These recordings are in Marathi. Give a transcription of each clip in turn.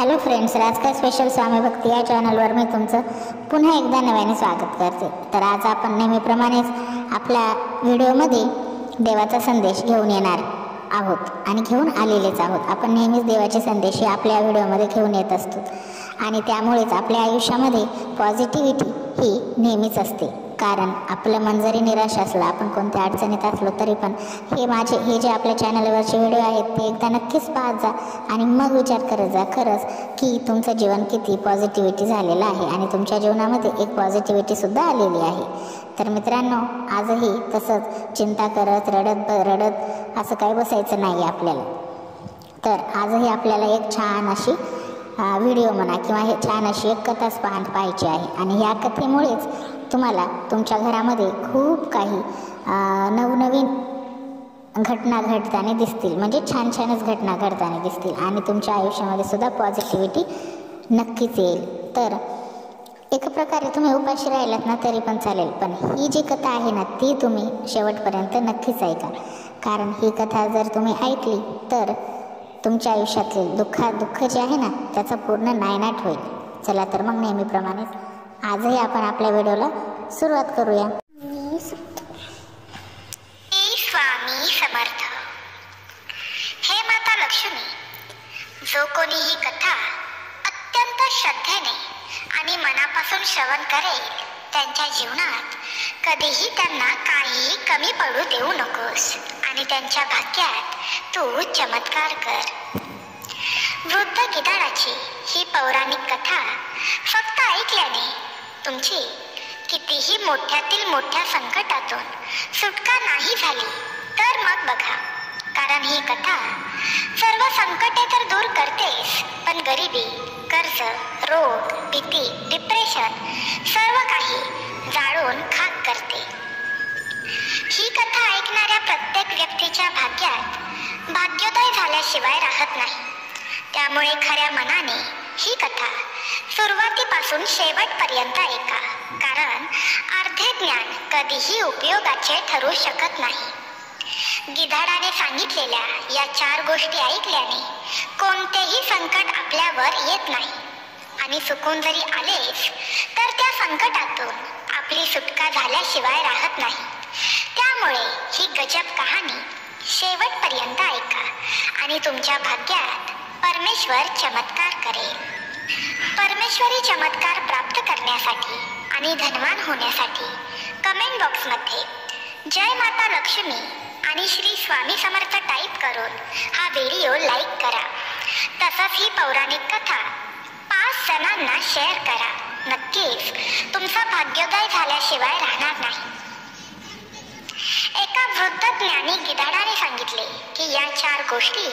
हॅलो फ्रेंड्स, राजका स्पेशल स्वामी भक्ती या चॅनलवर मी तुमचं पुन्हा एकदा नव्याने स्वागत करते। तर आज आपण नेहमीप्रमाणेच आपल्या व्हिडिओमध्ये देवाचा संदेश घेऊन येणार आहोत आणि घेऊन आलेलेच आहोत। आपण नेहमीच देवाचे संदेश आपल्या व्हिडिओमध्ये घेऊन येत असतो आणि त्यामुळेच आपल्या आयुष्यामध्ये पॉझिटिव्हिटी ही नेहमीच असते। कारण आपलं मन जरी निराश असलं, आपण कोणत्या अडचणीत असलो तरी पण हे जे आपल्या चॅनलवरचे व्हिडिओ आहेत ते एकदा नक्कीच पाहत जा आणि मग विचार करत जा खरंच की तुमचं जीवन किती पॉझिटिव्हिटी झालेलं आहे आणि तुमच्या जीवनामध्ये एक पॉझिटिव्हिटीसुद्धा आलेली आहे। तर मित्रांनो, आजही तसंच चिंता करत रडत असं काही बसायचं नाही आपल्याला। तर आजही आपल्याला एक छान अशी व्हिडिओ म्हणा किंवा हे छान अशी एक कथाच पाहायची आहे आणि या कथेमुळेच तुम्हाला तुमच्या घरामध्ये खूप काही नवनवीन घटना घडताना दिसतील, म्हणजे छानच घटना घडताना दिसतील आणि तुमच्या आयुष्यामध्ये सुद्धा पॉझिटिव्हिटी नक्कीच येईल। तर एका प्रकारे तुम्ही उपाशी राहिलात ना तरी पण चालेल, पण ही जी कथा आहे ना ती तुम्ही शेवटपर्यंत नक्कीच ऐका। कारण ही कथा जर तुम्ही ऐकली तर तुमच्या आयुष्यातले दुःख जे आहे ना त्याचा पूर्ण नायनाट होईल। चला तर मग नेहमीप्रमाणेच आजही आपण आपल्या व्हिडिओला सुरुवात करूया। स्वामी समर्थ। हे माता लक्ष्मी, जो कोणी ही कथा अत्यंत श्रद्धेने आणि मनापासून श्रवण करेल त्यांच्या जीवनात कधीही त्यांना काहीही कमी पडू देऊ नकोस आणि त्यांच्या भाग्यात तू चमत्कार कर। वृद्ध गिधाडाची ही पौराणिक कथा फक्त ऐकल्याने तुमची कितीही मोठ्यातील मोठ्या संकटातून सुटका नाही झाली तर मग बघा, कारण ही कथा सर्व संकटे तर दूर करतेस, पण गरिबी, कर्ज, रोग, भीती, डिप्रेशन सर्व काही जाळून खाक करते। ही कथा ऐकणाऱ्या प्रत्येक व्यक्तीच्या भाग्यात भाग्योदय झाल्याशिवाय राहत नाही। त्यामुळे खऱ्या मनाने ही कथा सुरुवातीपासून शेवटपर्यंत ऐका, कारण अर्धे ज्ञान कधीही उपयोगाचे ठरू शकत नाही। गिधाडाने सांगितलेल्या या 4 गोष्टी ऐकल्याने कोणतेही संकट आपल्यावर येत नाही आणि चुकून जरी आलेच तर त्या संकटातून आपली सुटका झाल्याशिवाय राहत नाही। त्यामुळे ही गजब कहाणी शेवटपर्यंत ऐका आणि तुमच्या भाग्यात परमेश्वर चमत्कार करेल। परमेश्वरी चमत्कार प्राप्त करण्यासाठी आणि धनवान होण्यासाठी कमेंट बॉक्समध्ये जय माता लक्ष्मी आणि श्री स्वामी समर्थ टाईप करून हा व्हिडिओ लाईक करा। तसंच ही पौराणिक कथा 5 जणांना शेअर करा। नक्कीच तुमचा भाग्योदय झाल्याशिवाय राहणार नाही। एका वृद्ध ज्ञानी गिधाडाने सांगितले की या 4 गोष्टी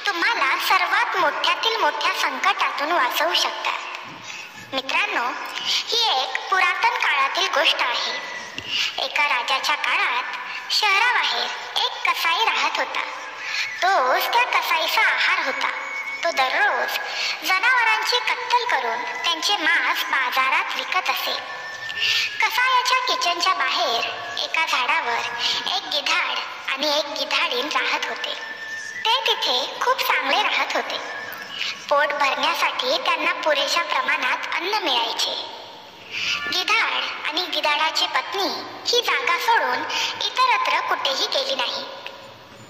तुम्हाला सर्वात मोठ्यातील मोठ्या संकटातून वाचवू शकतात। मित्रांनो, ही एक पुरातन काळातील गोष्ट आहे। एका राजाच्या काळात शहराबाहेर एक कसाई राहत होता। तोच त्या कसाईचा आहार होता। तो दररोज जनावरांची कत्तल करून त्यांचे मांस बाजारात विकत असे। कसायाच्या किचनच्या बाहेर एका झाडावर एक गिधाड आणि एक गिधाडीण राहत होते। ते तिथे खूप चांगले राहत होते। पोट भरण्यासाठी त्यांना पुरेशा प्रमाणात अन्न मिळायचे। गिधाड आणि गिधाडाची पत्नी ही जागा सोडून इतरत्र कुठेही गेली नाही।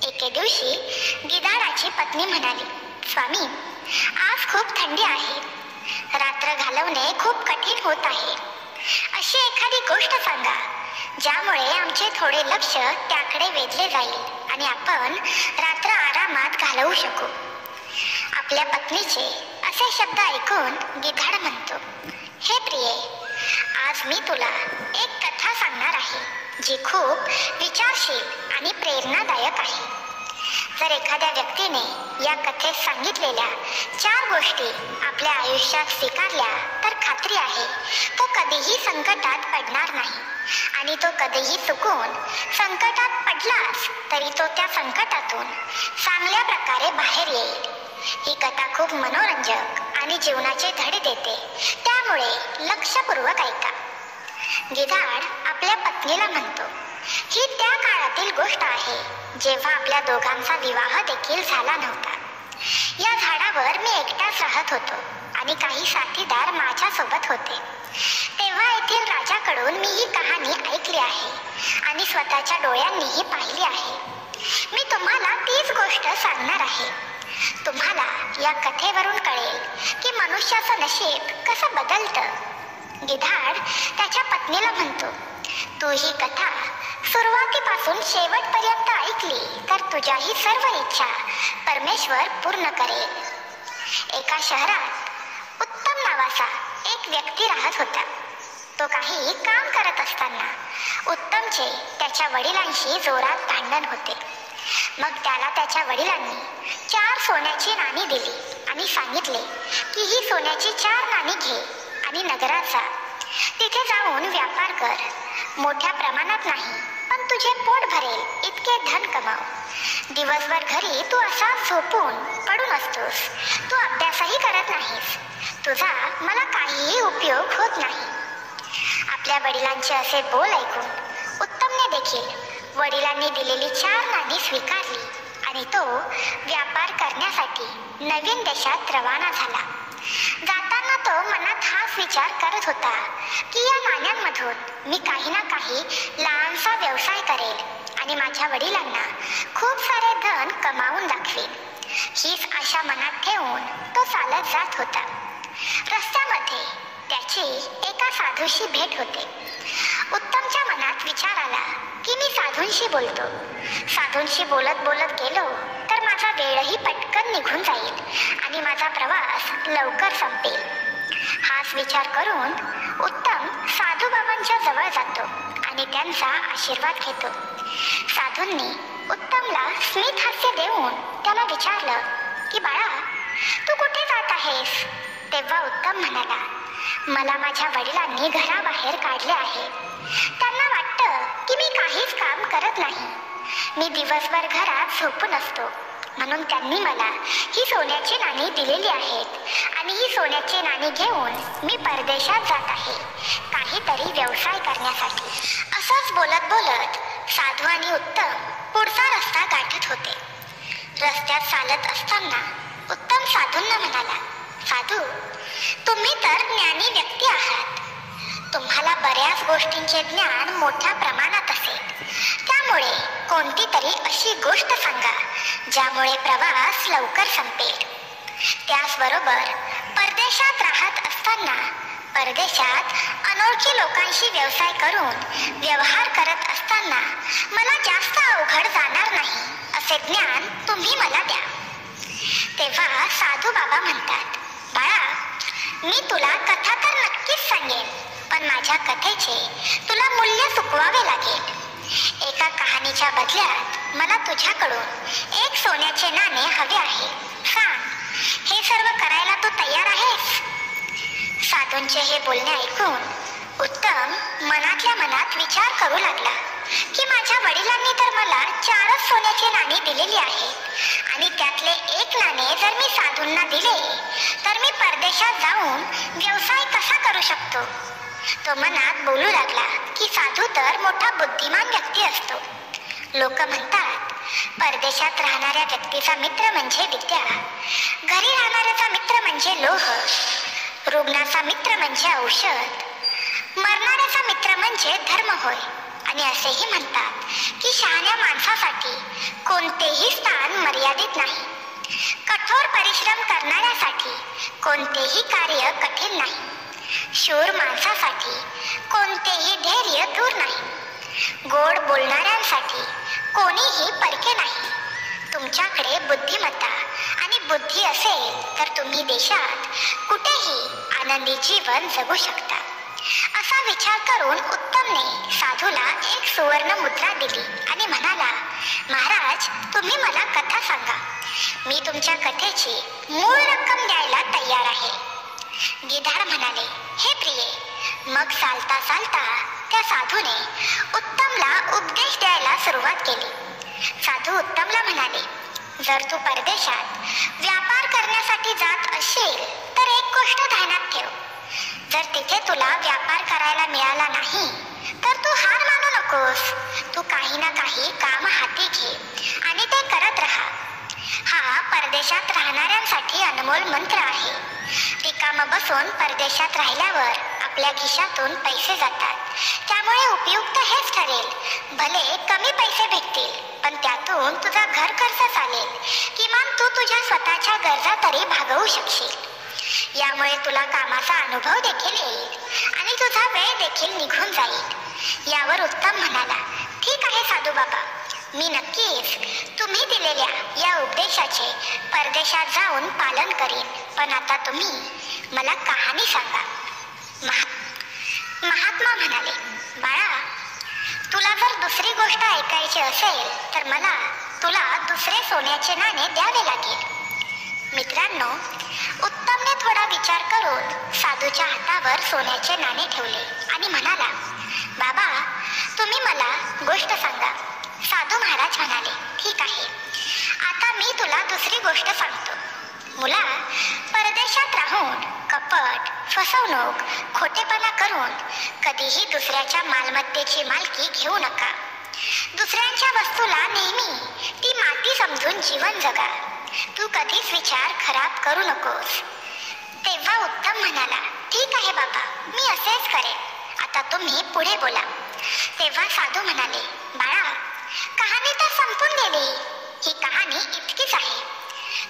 एके दिवशी गिधाडाची पत्नी म्हणाली, स्वामी, आज खूप थंडी आहे, रात्र घालवणे खूप कठीण होत आहे। अशी एखादी गोष्ट सांगा ज्यामुळे आमचे थोडे लक्ष त्याकडे वेधले जाईल आणि आपण रात्र आरामात घालवू शकू। आपल्या पत्नीचे असे शब्द ऐकून गिधाड म्हणतो, हे प्रिये, आज मी तुला एक कथा सांगणार आहे जी खूप विचारशील आणि प्रेरणादायक आहे। जर एखाद्या व्यक्तीने या कथेत सांगितलेल्या 4 गोष्टी आपल्या आयुष्यात स्वीकारल्या तर खात्री आहे तो कधीही संकटात पडणार नाही आणि तो कधीही चुकून संकटात पडलाच तरी तो त्या संकटातून चांगल्या प्रकारे बाहेर येईल। ही कथा खूप मनोरंजक आणि जीवनाचे धडे देते, त्यामुळे लक्षपूर्वक ऐका। गिधाड आपल्या पत्नीला म्हणतो, ही त्या काळातील गोष्ट आहे जेव्हा आपल्या दोघांचा विवाह देखील झाला नव्हता। या झाडावर मी एकटाच राहत होतो आणि काही साथीदार माझ्यासोबत होते. तेव्हा येथील राजाकडून मी ही कहाणी ऐकली आहे आणि स्वतःच्या डोळ्यांनीही पाहिली आहे. मी तुम्हाला तीच गोष्ट सांगणार आहे. तुम्हाला या कथेवरून कळेल की मनुष्याचं नशीब कसं बदलतं. गिधाड त्याच्या पत्नीला म्हणतो, तू ही कथा सुरुवातीपासून शेवटपर्यंत ऐकली तर तुझ्याही सर्व इच्छा परमेश्वर पूर्ण करेल. एका शहरात उत्तम नावाचा एक व्यक्ती राहत होता. तो काही काम करत असताना उत्तमचे त्याच्या वडिलांशी जोरात भांडण होते. मग त्याला त्याच्या वडिलांनी 4 सोन्याची नाणी दिली आणि सांगितले की ही सोन्याची 4 नाणी घे आणि नगरात जा. तिथे जाऊन व्यापार कर. मोठ्या प्रमाणात नाही, पण तुझे पोट भरेल इतके धन कमाव. दिवसभर घरी तू असा झोपून पडून असतोस. तू अभ्यासही करत नाहीस. तुझा मला काहीही उपयोग होत नाही. आपल्या वडिलांचे असे बोल ऐकून उत्तमने देखील वडिलांनी दिलेली 4 नाणी स्वीकारली आणि तो व्यापार करण्यासाठी नवीन देशात रवाना झाला. जाताना तो मनात हाच विचार करत होता की या नाण्यांमधून मी काही ना काही लहानसा व्यवसाय करेल आणि माझ्या वडिलांना खूप सारे धन कमावून दाखवेल. हीच आशा मनात ठेवून तो चालत जात होता. रस्त्यामध्ये त्याची एका साधूशी भेट होते. उत्तमच्या मनात विचार आला की मी साधूंशी बोलतो. साधूंशी बोलत बोलत गेलो तर माझा वेळही पटकन निघून जाईल आणि माझा प्रवास लवकर संपेल. हाच विचार करून उत्तम साधू बाबांच्या जवळ जातो आणि त्यांचा आशीर्वाद घेतो. साधूंनी उत्तमला स्मित हास्य देऊन त्याला विचारलं की बाळा, तू कुठे जात आहेस? तेव्हा उत्तम म्हणाला, मला माझ्या वडिलांनी घराबाहेर काढले आहे. त्यांना वाटतं की मी काहीच काम करत नाही. मी दिवसभर घरात झोपून असतो, म्हणून त्यांनी मला ही सोन्याची नाणी दिलेली आहेत आणि ही सोन्याची नाणी घेऊन मी परदेशात जात आहे काहीतरी व्यवसाय करण्यासाठी. असंच बोलत बोलत साधू आणि उत्तम पुढचा रस्ता गाठत होते. रस्त्यात चालत असताना उत्तम साधूंना म्हणाला, साधू, तुम्ही तर ज्ञानी व्यक्ती आहात. तुम्हाला बऱ्याच गोष्टींचे ज्ञान मोठ्या प्रमाणात असेल. त्यामुळे कोणती तरी अशी गोष्ट सांगा ज्यामुळे प्रवास लवकर संपेल. त्याचबरोबर परदेशात राहत असताना परदेशात अनोळखी लोकांशी व्यवसाय करून व्यवहार करत असताना मला जास्त अवघड जाणार नाही असे ज्ञान तुम्ही मला द्या. तेव्हा साधू बाबा म्हणतात, बाळा, मी तुला कथा तर नक्कीच सांगेन, पण माझ्या कथेचे तुला मूल्य चुकवावे लागेल. एका कहाणीच्या बदल्यात मला तुझ्याकडून 1 सोन्याचे नाणे हवे आहे. सांग, हे सर्व करायला तू तयार आहेस? साधूंचे हे बोलणे ऐकून उत्तम मनातल्या मनात विचार करू लागला की माझ्या वडिलांनी तर मला 4च सोन्याची नाणी दिलेली आहेत आणि त्यातले 1 नाणे जर मी साधूंना दिले तर मी परदेशात जाऊन व्यवसाय कसा करू शकतो. तो मनात बोलू लागला की साधू तर मोठा बुद्धिमान व्यक्ती असतो. लोक म्हणतात, परदेशात राहणाऱ्या व्यक्तीचा मित्र म्हणजे विद्या, घरी राहणाऱ्याचा मित्र म्हणजे लोह, रुग्णाचा मित्र म्हणजे औषध, मरणाऱ्याचा मित्र म्हणजे धर्म होय. आणि असेही म्हणतात की शहाण्या माणसासाठी कोणतेही स्थान मर्यादित नाही. कठोर परिश्रम करणाऱ्यासाठी कोणतेही कार्य कठीण नाही. शूर माणसासाठी कोणतेही धैर्य दूर नाही. गोड बोलणाऱ्यांसाठी कोणीही परके नाही. तुमच्याकडे बुद्धिमत्ता आणि बुद्धी असेल तर तुम्ही देशात कुठेही आनंदी जीवन जगू शकता. असा विचार करून उत्तमने साधूला 1 सुवर्ण मुद्रा दिली आणि म्हणाला, महाराज, तुम्ही मला कथा सांगा. मी तुमच्या कथेची मूळ रक्कम द्यायला तयार आहे. गिधाड म्हणाले, हे प्रिये. मग चालता चालता त्या साधूने उत्तमला उपदेश द्यायला सुरुवात केली. साधू उत्तमला म्हणाले, जर तू परदेशात व्यापार करण्यासाठी जात असेल तर एक गोष्ट ध्यानात ठेव. जर तिथे तुला व्यापार करायला मिळाला नाही तर तू हार मानू नकोस. तू काही ना काही काम हाती घे आणि ते करत राहा. हा परदेशात राहणाऱ्यांसाठी अनमोल मंत्र आहे. रिकामं बसून परदेशात राहिल्यावर आपल्या खिशातून पैसे जातात. त्यामुळे उपयुक्त हेच ठरेल. भले कमी पैसे भेटतील, पण त्यातून तुझा घर खर्च चालेल. किमान तू तुझ्या स्वतःच्या गरजा तरी भागवू शकशील. यामुळे तुला कामाचा अनुभव देखील येईल आणि तुझा वेळ देखील निघून जाईल. यावर उत्तम म्हणाला, ठीक आहे साधू बाबा, मी नक्कीच तुम्ही दिलेल्या या उपदेशाचे परदेशात जाऊन पालन करीन. पण आता तुम्ही मला कहाणी सांगा. महात्मा म्हणाले, बाळा, तुला जर दुसरी गोष्ट ऐकायची असेल तर मला तुला दुसरे सोन्याचे नाणे द्यावे लागेल. मित्रांनो, उत्तमने थोडा विचार करून साधूच्या हातावर सोन्याचे नाणे ठेवले आणि म्हणाला, बाबा, तुम्ही मला गोष्ट सांगा. साधू महाराज म्हणाले, ठीक आहे, आता मी तुला दुसरी गोष्ट सांगतो. मुला, परदेशात राहून कपट, फसवणूक, खोटेपणा करून कधीही दुसऱ्याच्या मालमत्तेची मालकी घेऊ नका. दुसऱ्यांच्या वस्तूला नेहमी ती माती समजून जीवन जगा. तू कधीच विचार खराब करू नकोस. तेव्हा उत्तम म्हणाला, ठीक आहे बाबा, मी असेच करेन. आता तुम्ही पुढे बोला. तेव्हा साधू म्हणाले, बाळा, कहाणी तर संपून गेली. ही कहाणी इतकीच आहे.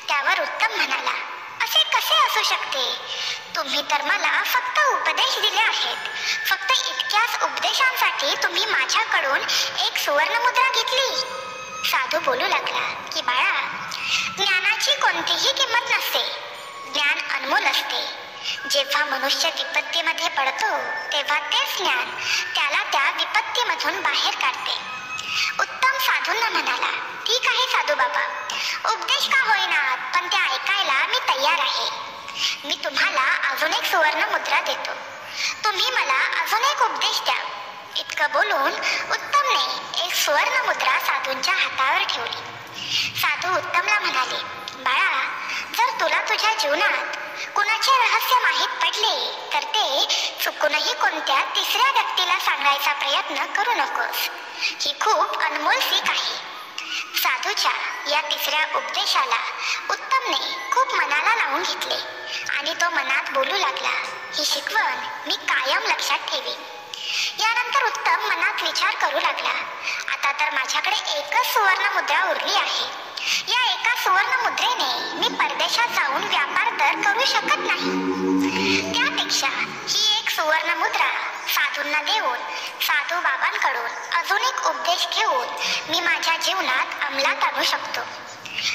त्यावर उत्तम म्हणाला, असे कसे असू शकते? तुम्ही तर मला फक्त उपदेश दिले आहेत. फक्त इतक्याच उपदेशांसाठी तुम्ही माझ्याकडून एक सुवर्णमुद्रा घेतली. साधू बोलू लागला की बाळा, ज्ञानाची कोणतीही किंमत नसते. ज्ञान अनमोल असते. जेव्हा मनुष्य विपत्तीमध्ये पडतो तेव्हा तेच ज्ञान त्याला त्या विपत्तीमधून बाहेर काढते. उत्तम साधूंना म्हणाला, ठीक आहे साधू बाबा, उपदेश का होईना, पण ते ऐकायला मी तयार आहे. मी तुम्हाला अजून एक सुवर्ण मुद्रा देतो. तुम्ही मला अजून एक उपदेश द्या. इतकं बोलून उत्तमने एक सुवर्ण मुद्रा साधूंच्या हातावर ठेवली. साधू उत्तमला म्हणाले, बाळा, जर तुला तुझ्या जीवनात कुणाचे रहस्य माहीत पडले तर ते चुकूनही कोणत्या तिसऱ्या व्यक्तीला सांगायचा प्रयत्न करू नकोस. ही खूप अनमोल सीख आहे. साधूच्या या तिसऱ्या उपदेशाला उत्तमने खूप मनाला लावून घेतले आणि तो मनात बोलू लागला, ही शिकवण मी कायम लक्षात ठेवीन. यानंतर उत्तम मनात विचार करू लागला, आता तर माझ्याकडे एकच सुवर्ण मुद्रा उरली आहे. या एका सुवर्ण मुद्रेने मी परदेशात जाऊन व्यापार तर करू शकत नाही. त्यापेक्षा ही एक सुवर्ण मुद्रा साधूंना देऊन साधू बाबांकडून अजून एक उपदेश घेऊन मी माझ्या जीवनात अंमलात आणू शकतो.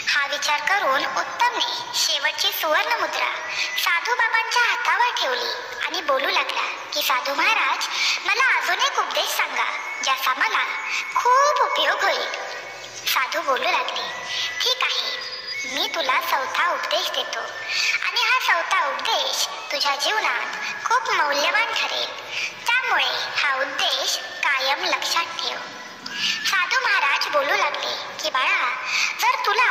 हा विचार करून उत्तमने शेवटची सुवर्ण मुद्रा साधू बाबांच्या हातावर ठेवली आणि बोलू लागला की साधू महाराज, मला अजून एक उपदेश सांगा ज्याचा मला खूप उपयोग होईल. साधू बोलू लागले, ठीक आहे, मी तुला चौथा उपदेश देतो आणि हा चौथा उपदेश तुझ्या जीवनात खूप मौल्यवान ठरेल. त्यामुळे हा उपदेश कायम लक्षात ठेव. साधू महाराज बोलू लागले की बाळा, जर तुला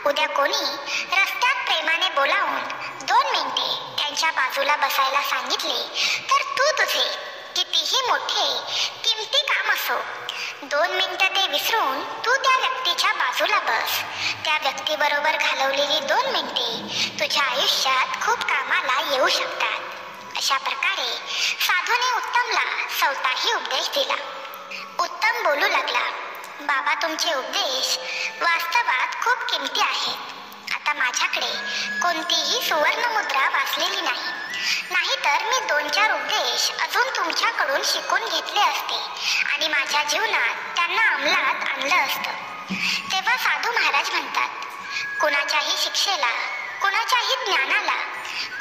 उद्या कोणी रस्त्यात प्रेमाने बोलावून 2 मिनिटे त्यांच्या बाजूला बसायला सांगितले तर तू तुझे कितीही मोठे किमती काम असो, 2 मिनिटं ते विसरून तू त्या व्यक्तीच्या बाजूला बस. त्या व्यक्तीबरोबर घालवलेली 2 मिनिटे तुझ्या आयुष्यात खूप कामाला येऊ शकतात. अशा प्रकारे साधूने उत्तमला चौथाही उपदेश दिला. उत्तम बोलू लागला, बाबा, तुमचे उपदेश वास्तवात खूप किमती आहेत. आता माझ्याकडे कोणतीही सुवर्ण मुद्रा वाचलेली नाही. नाहीतर मी 2-4 उपदेश अजून तुमच्याकडून शिकून घेतले असते आणि माझ्या जीवनात त्यांना अंमलात आणलं असतं. तेव्हा साधू महाराज म्हणतात, कुणाच्याही शिक्षेला, कुणाच्याही ज्ञानाला,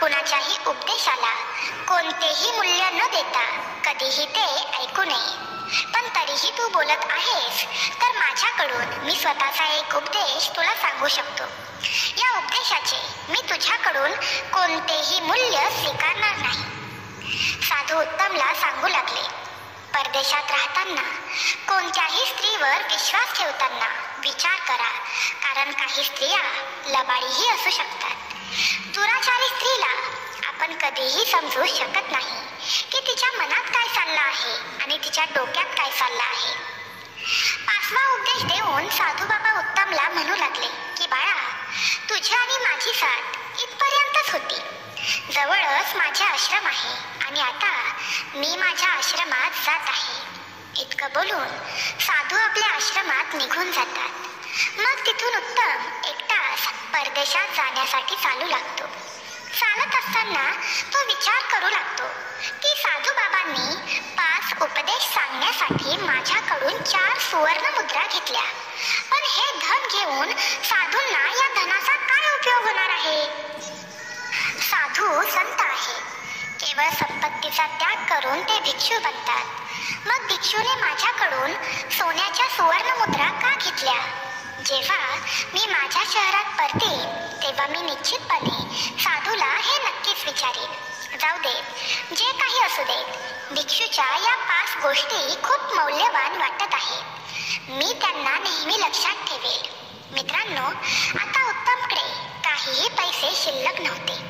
कुणाच्याही उपदेशाला कोणतेही मूल्य न देता कधीही ते ऐकू नये. पण तरीही तू बोलत आहेस तर माझ्याकडून मी स्वतःचा एक उपदेश तुला सांगू शकतो. या उपदेशाचे मी तुझ्याकडून कोणतेही मूल्य स्वीकारणार नाही. साधू उत्तमला सांगू लागले, परदेशात राहताना कोणत्याही स्त्रीवर विश्वास ठेवताना विचार करा, कारण काही स्त्रिया लबाडीही असू शकतात. दुराचारी स्त्रीला आपण कधीही समजू शकत नाही की तिच्या मनात काय चाललं आहे आणि तिच्या डोक्यात काय चाललं आहे. 5वा उपदेश देऊन साधू बाबा उत्तमला म्हणू लागले की बाळा, तुझी आणि माझी साथ इथपर्यंतच होती. जवळच माझे आश्रम आहे आणि आता मी माझ्या आश्रमात जात आहे. इतकं बोलून साधू आपल्या आश्रमात निघून जातात. मग तिथून उत्तम एकटाच परदेशात जाण्यासाठी चालू लागतो. चालत असताना तो विचार करू लागतो की साधू बाबांनी 5 उपदेश सांगण्यासाठी माझ्याकडून 4 सुवर्ण मुद्रा घेतल्या, पण हे धन घेऊन साधूंना या धनाचा काय उपयोग होणार आहे? साधू संत आहे. केवळ संपत्तीचा त्याग करून ते भिक्षू बनतात. मग भिक्षूने माझ्याकडून सोन्याच्या सुवर्ण मुद्रा का घेतल्या? जेव्हा मी माझ्या शहरात परतेन तेव्हा मी निश्चितपणे साधूला हे नक्कीच विचारेन. जाऊ दे, जे काही असू देत, भिक्षूच्या या 5 गोष्टी खूप मौल्यवान वाटत आहेत. मी त्यांना नेहमी लक्षात ठेवेल. मित्रांनो, आता उत्तमकडे काहीही पैसे शिल्लक नव्हते.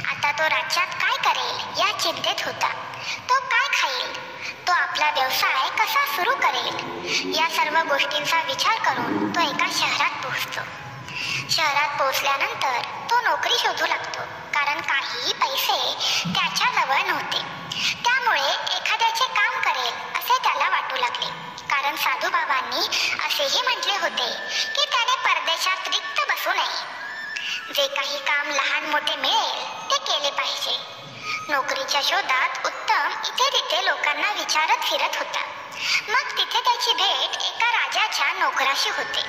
आता तो राज्यात काय करेल या चिंतेत होता. तो काय खाईल, तो आपला व्यवसाय कसा सुरू करेल, या सर्व गोष्टींचा विचार करून तो एका शहरात पोहोचतो. शहरात पोहोचल्यानंतर तो नोकरी शोधू लागतो, कारण काहीही पैसे त्याच्याजवळ नव्हते. त्यामुळे एखाद्याचे काम करेल असे त्याला वाटू लागले, कारण साधू बाबांनी असेही म्हटले होते की त्याने परदेशात रिक्त बसू नये. जे काही काम लहान मोठे मिळेल ते केले पाहिजे. नोकरीच्या शोधात उत्तम इथे तिथे लोकांना विचारत फिरत होता. मग तिथे त्याची भेट एका राजाच्या नोकराशी होते.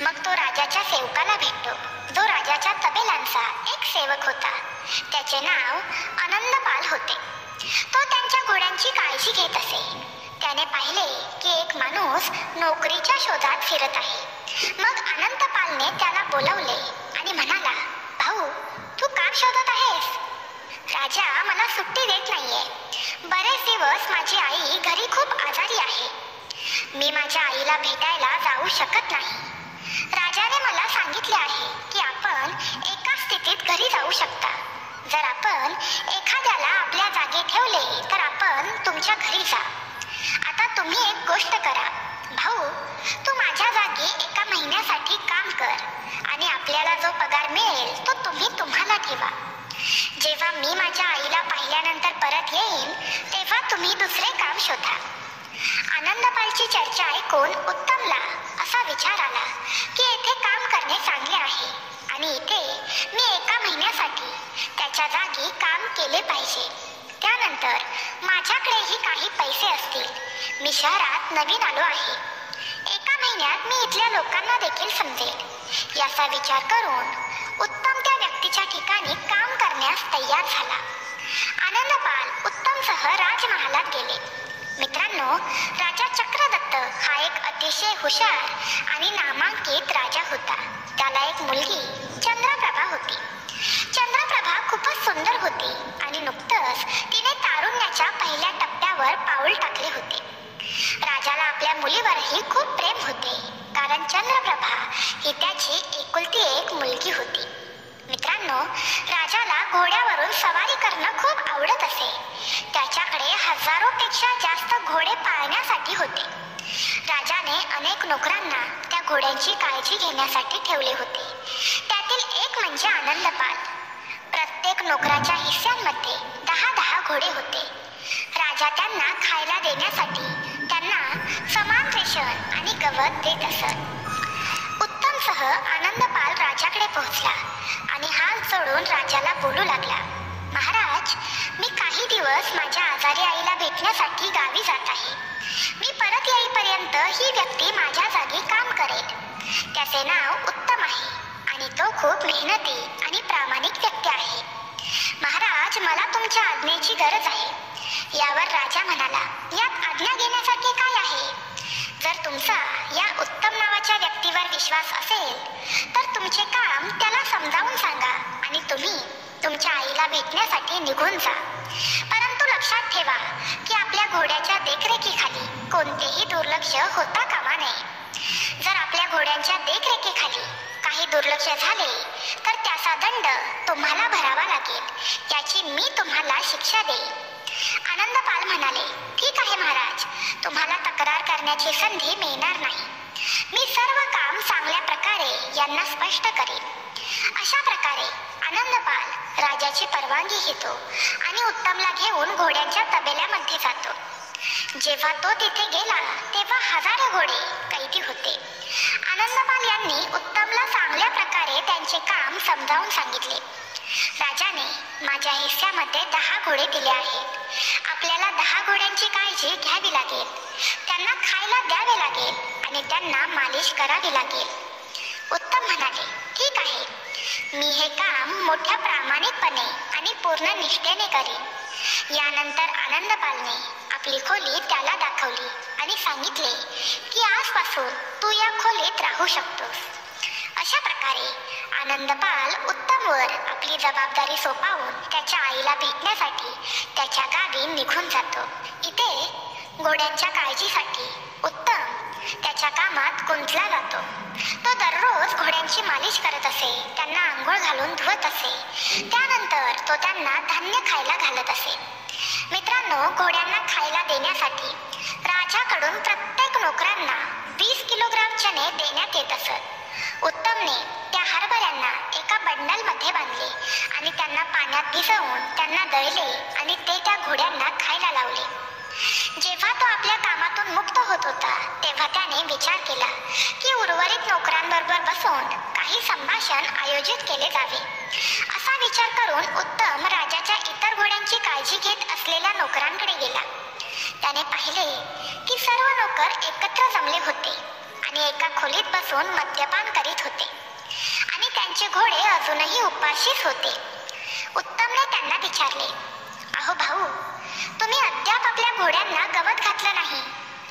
मग तो राजाच्या सेवकाला भेटतो, जो राजाच्या तबेलांचा एक सेवक होता. त्याचे नाव आनंदपाल होते. तो त्यांच्या घोड्यांची काळजी घेत असे. त्याने पाहिले की एक माणूस नोकरीच्या शोधात फिरत आहे. मग अनंतपालने त्याला बोलवले आणि म्हणाला, भाऊ, तू काम शोधत आहेस? राजा मला सुट्टी देत नाहीये. बरेच दिवस माझी आई घरी खूप आजारी आहे. मी माझ्या आईला भेटायला जाऊ शकत नाही. राजाने मला सांगितले आहे की आपण एका स्थितीत घरी जाऊ शकता. जर आपण एखाद्याला आपल्या जागी ठेवले तर आपण तुमच्या घरी जा. आता तुम्ही एक गोष्ट करा, भाऊ, तू माझ्या जागी एका महिन्यासाठी काम कर आणि आपल्याला जो पगार मिळेल तो तुम्हाला ठेवा. जेव्हा मी माझ्या आईला पाहिल्यानंतर परत येईन तेव्हा तुम्ही दुसरे काम शोधा. आनंदपालची चर्चा ऐकून उत्तमला असा विचार आला की येथे काम करणे चांगले आहे आणि इथे मी एका महिन्यासाठी त्याच्या जागी काम केले पाहिजे. त्यानंतर माझ्याकडेही काही पैसे असतील. मी शहरात नवीन आलो आहे. एका महिन्यात मी इथल्या लोकांना देखील समजेल. याचा विचार करून उत्तम त्या व्यक्तीच्या ठिकाणी काम करण्यास तयार झाला. आनंदपाल उत्तमसह राजमहालात गेले. मित्रांनो, राजा चक्रदत्त हा एक अतिशय हुशार आणि नामांकित राजा होता. त्याला एक मुलगी चंद्रप्रभा होती. चंद्रप्रभा खूपच सुंदर होती आणि नुकतंच तिने तारुण्याच्या पहिल्या टप्प्यावर पाऊल टाकले होते. राजाला आपल्या मुलीवरही खूप प्रेम होते, कारण चंद्रप्रभा ही त्याची एकुलती एक मुलगी होती. मित्रांनो, राजाला घोड्यावरून सवारी करणं खूप आवडत असे. त्याच्याकडे हजारोपेक्षा जास्त घोडे पाळण्यासाठी होते. राजाने अनेक नोकरांना त्या घोड्यांची काळजी घेण्यासाठी ठेवले होते. त्यातील एक म्हणजे आनंदपाल. प्रत्येक नोकराच्या हिस्स्यांमध्ये 10-10 घोडे होते. राजा त्यांना खायला देण्यासाठी त्यांना समान रेशन आणि गवत देत असत. उत्तमसह आनंदपाल राजाकडे पोहोचला आणि हात जोडून राजाला बोलू लागला, महाराज, मी काही दिवस माझ्या आजारी आईला भेटण्यासाठी गावी जात आहे. मी परत येईपर्यंत ही व्यक्ती माझ्या जागी काम करेल. त्याचे नाव उत्तम आहे आणि तो खूप मेहनती आणि प्रामाणिक व्यक्ती आहे. महाराज, मला तुमच्या आज्ञेची गरज आहे. यावर राजा म्हणाला, यात आज्ञा घेण्यासाठी काय आहे? जर तुमचा या उत्तम नावाच्या व्यक्तीवर विश्वास असेल तर तुमचे काम त्याला समजावून सांगा आणि तुम्ही तुमच्या आईला भेटण्यासाठी निघून जा. परंतु लक्षात ठेवा की आपल्या घोड्याच्या देखरेखीखाली कोणतेही दुर्लक्ष होता कामा नये. जर आपल्या घोड्यांच्या देखरेखीखाली काही दुर्लक्ष झाले तर त्याचा दंड तुम्हाला भरावा लागेल. याची मी तुम्हाला शिक्षा देईन. आनंदपाल म्हणाले, ठीक आहे महाराज, तुम्हाला तक्रार करण्याची संधी मिळणार नाही. मी सर्व काम चांगल्या प्रकारे यांना स्पष्ट करेन. अशा प्रकारे आनंदपाल राजाची परवानगी घेतो आणि उत्तमला घेऊन घोड्यांच्या तबेल्यामध्ये जातो. जेव्हा तो तिथे गेला तेव्हा हजारो घोडे कैदी होते. आनंदपाल यांनी उत्तमला चांगल्या प्रकारे त्यांचे काम समजावून सांगितले. राजाने माझ्या हिस्स्यामध्ये 10 घोडे दिले आहेत. आपल्याला 10 घोड्यांची काळजी घ्यावी लागेल, त्यांना खायला द्यावे लागेल आणि त्यांना मालिश करावी लागेल. उत्तम म्हणाले, ठीक आहे, मी हे काम मोठ्या प्रामाणिकपणे आणि पूर्ण निष्ठेने करीन. यानंतर आनंदपालने आपली खोली त्याला दाखवली आणि सांगितले की आजपासून तू या खोलीत राहू शकतोस. अशा प्रकारे आनंदपाल उत्तमवर आपली जबाबदारी सोपवून त्याच्या आईला भेटण्यासाठी त्याच्या गावी निघून जातो. इथे घोड्यांच्या काळजीसाठी उत्तम त्याच्या कामात गुंतला जातो. तो दररोज घोड्यांची मालिश करत असे, त्यांना आंघोळ घालून धुवत असे. त्यानंतर तो त्यांना धान्य खायला घालत असे. मित्रांनो, घोड्यांना खायला देण्यासाठी राजाकडून प्रत्येक नोकरांना 20 किलोग्राम चणे देण्यात येत असत. उत्तमने त्या हरभऱ्यांना एका बंडलमध्ये बांधले आणि त्यांना पाण्यात भिजवून त्यांना दळले आणि ते त्या घोड्यांना खायला लावले. जेव्हा तो आपल्या कामातून मुक्त होत होता तेव्हा त्याने विचार केला की उर्वरित नोकरांबरोबर बसून काही संभाषण आयोजित केले जावे. असा विचार करून उत्तम राजाच्या इतर घोड्यांची काळजी घेत असलेल्या नोकरांकडे गेला. त्याने पाहिले की सर्व नोकर एकत्र जमले होते आणि एका खोलीत बसून मद्यपान करीत होते आणि त्यांचे घोडे अजूनही उपाशीच होते. उत्तमने त्यांना विचारले, अहो भाऊ, तुम्ही अद्याप आपल्या घोड्यांना गवत घातलं नाही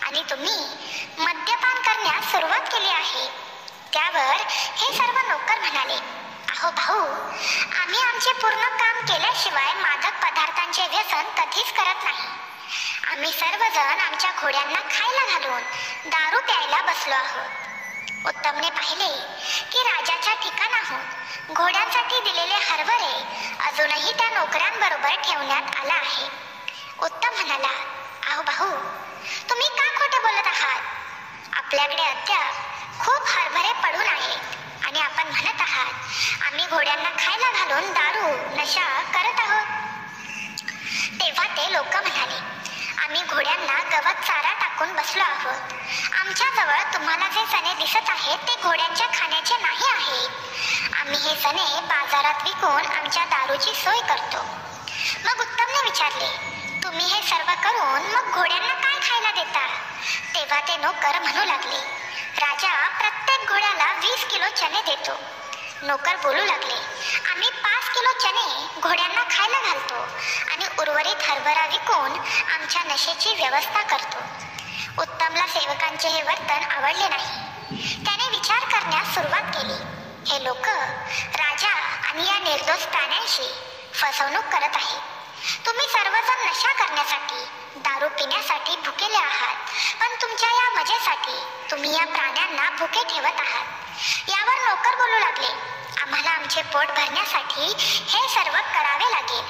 आणि तुम्ही मद्यपान करण्यास सुरुवात केली आहे. त्यावर हे सर्व नोकर म्हणाले, अहो भाऊ, आम्ही आमचे पूर्ण काम केल्याशिवाय मादक पदार्थांचे व्यसन कधीच करत नाही. आम्ही सर्वजण आमच्या घोड्यांना खायला घालून दारू प्यायला बसलो आहोत. उत्तमने पाहिले की राजाच्या ठिकाणाहून घोड्यांसाठी दिलेले हरभरे अजूनही त्या नोकरांबरोबर ठेवण्यात आला आहे. उत्तम म्हणाला, अहो भाऊ, तुम्ही का खोटे बोलत आहात? आपल्याकडे अद्याप खूप हरभरे पडून आहेत आणि आपण म्हणत आहात आम्ही घोड्यांना खायला घालून दारू नशा करत आहोत. तेव्हा ते लोक म्हणाले, आम्ही घोड्यांना गवत चारा टाकून बसलो आहोत. आमच्याजवळ तुम्हाला जे चणे दिसत आहेत ते घोड्यांच्या खाण्याचे नाही आहेत. आम्ही हे चणे बाजारात विकून आमच्या दारूची सोय करतो. मग उत्तमने विचारले, तुम्ही हे सर्व करून मग घोड्यांना काय खायला देता? तेव्हा ते नोकर म्हणू लागले, राजा प्रत्येक घोड्याला 20 किलो चणे देतो. नोकर बोलू लागले, आम्ही 5 किलो चणे घोड्यांना खायला घालतो आणि उर्वरित हरभरा विकून आमच्या नशेची व्यवस्था करतो. उत्तमला सेवकांचे हे वर्तन आवडले नाही. त्याने विचार करण्यास सुरुवात केली, हे लोक राजा आणि या निर्दोष प्राण्यांशी फसवणूक करत आहेत. तुम्ही सर्वजण नशा करण्यासाठी, दारू पिण्यासाठी भुकेले आहात, पण तुमच्या या मजेसाठी तुम्ही या प्राण्यांना भुके ठेवत आहात. यावर नोकर बोलू लागले, आम्हाला आमचे पोट भरण्यासाठी हे सर्व करावे लागेल.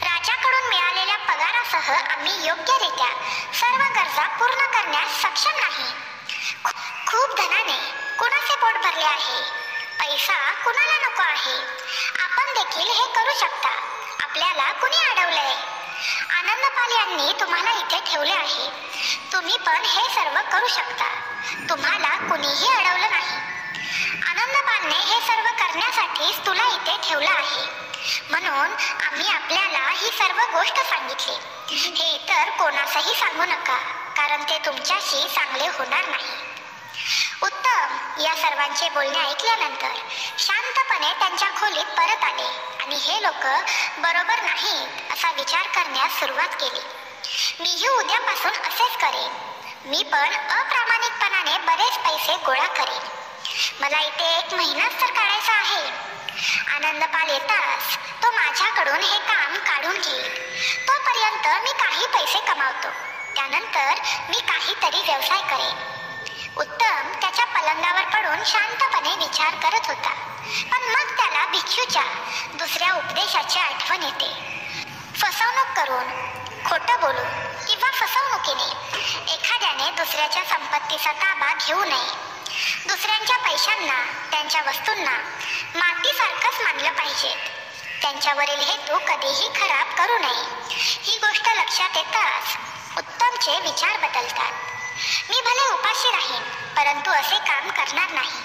राजाकडून मिळालेल्या पगारासह आम्ही योग्यरित्या सर्व गरजा पूर्ण करण्यास सक्षम नाही. खूप धनाने कुणाचे पोट भरले आहे? पैसा कुणाला नको आहे? आपण देखील हे करू शकता. आपल्याला कुणी अडवलंय? आनंदपाल यांनी तुम्हाला इथे ठेवले आहे. तुम्ही पण हे सर्व करू शकता. तुम्हाला कुणीही अडवलं नाही. आनंदपालने हे सर्व करण्यासाठीच तुला इथे ठेवलं आहे. म्हणून आम्ही आपल्याला ही सर्व गोष्ट सांगितली. हे इतर कोणासही सांगू नका, कारण ते तुमच्याशी चांगले होणार नाही. उत्तम या सर्वांचे बोलणे ऐकल्यानंतर शांतपणे त्यांच्या खोलीत परत आले आणि हे लोक बरोबर नाहीत असा विचार करण्यास सुरुवात केली. मीही उद्यापासून असेच करेन. मी पण अप्रामाणिकपणाने बरेच पैसे गोळा करेन. मला इथे 1 महिनाच तर काढायचा आहे. आनंदपाल येताच तो माझ्याकडून हे काम काढून घेईल. तोपर्यंत मी काही पैसे कमावतो. त्यानंतर मी काहीतरी व्यवसाय करेन. उत्तम त्याच्या पलंगावर पडून शांतपणे विचार करत होता. पण मग त्याला भिक्षूच्या दुसऱ्या उपदेशाची आठवण येते. फसवणूक करून, खोटं बोलून किंवा फसवणुकीने एखाद्याने दुसऱ्याच्या संपत्तीचा ताबा घेऊ नये. दुसऱ्यांच्या पैशांना, त्यांच्या वस्तूंना मातीसारखंच मानलं पाहिजे. त्यांच्यावरील हेतू कधीही खराब करू नये. ही गोष्ट लक्षात येताच उत्तमचे विचार बदलतात. मी भले उपाशी राहीन, परंतु असे काम करणार नाही.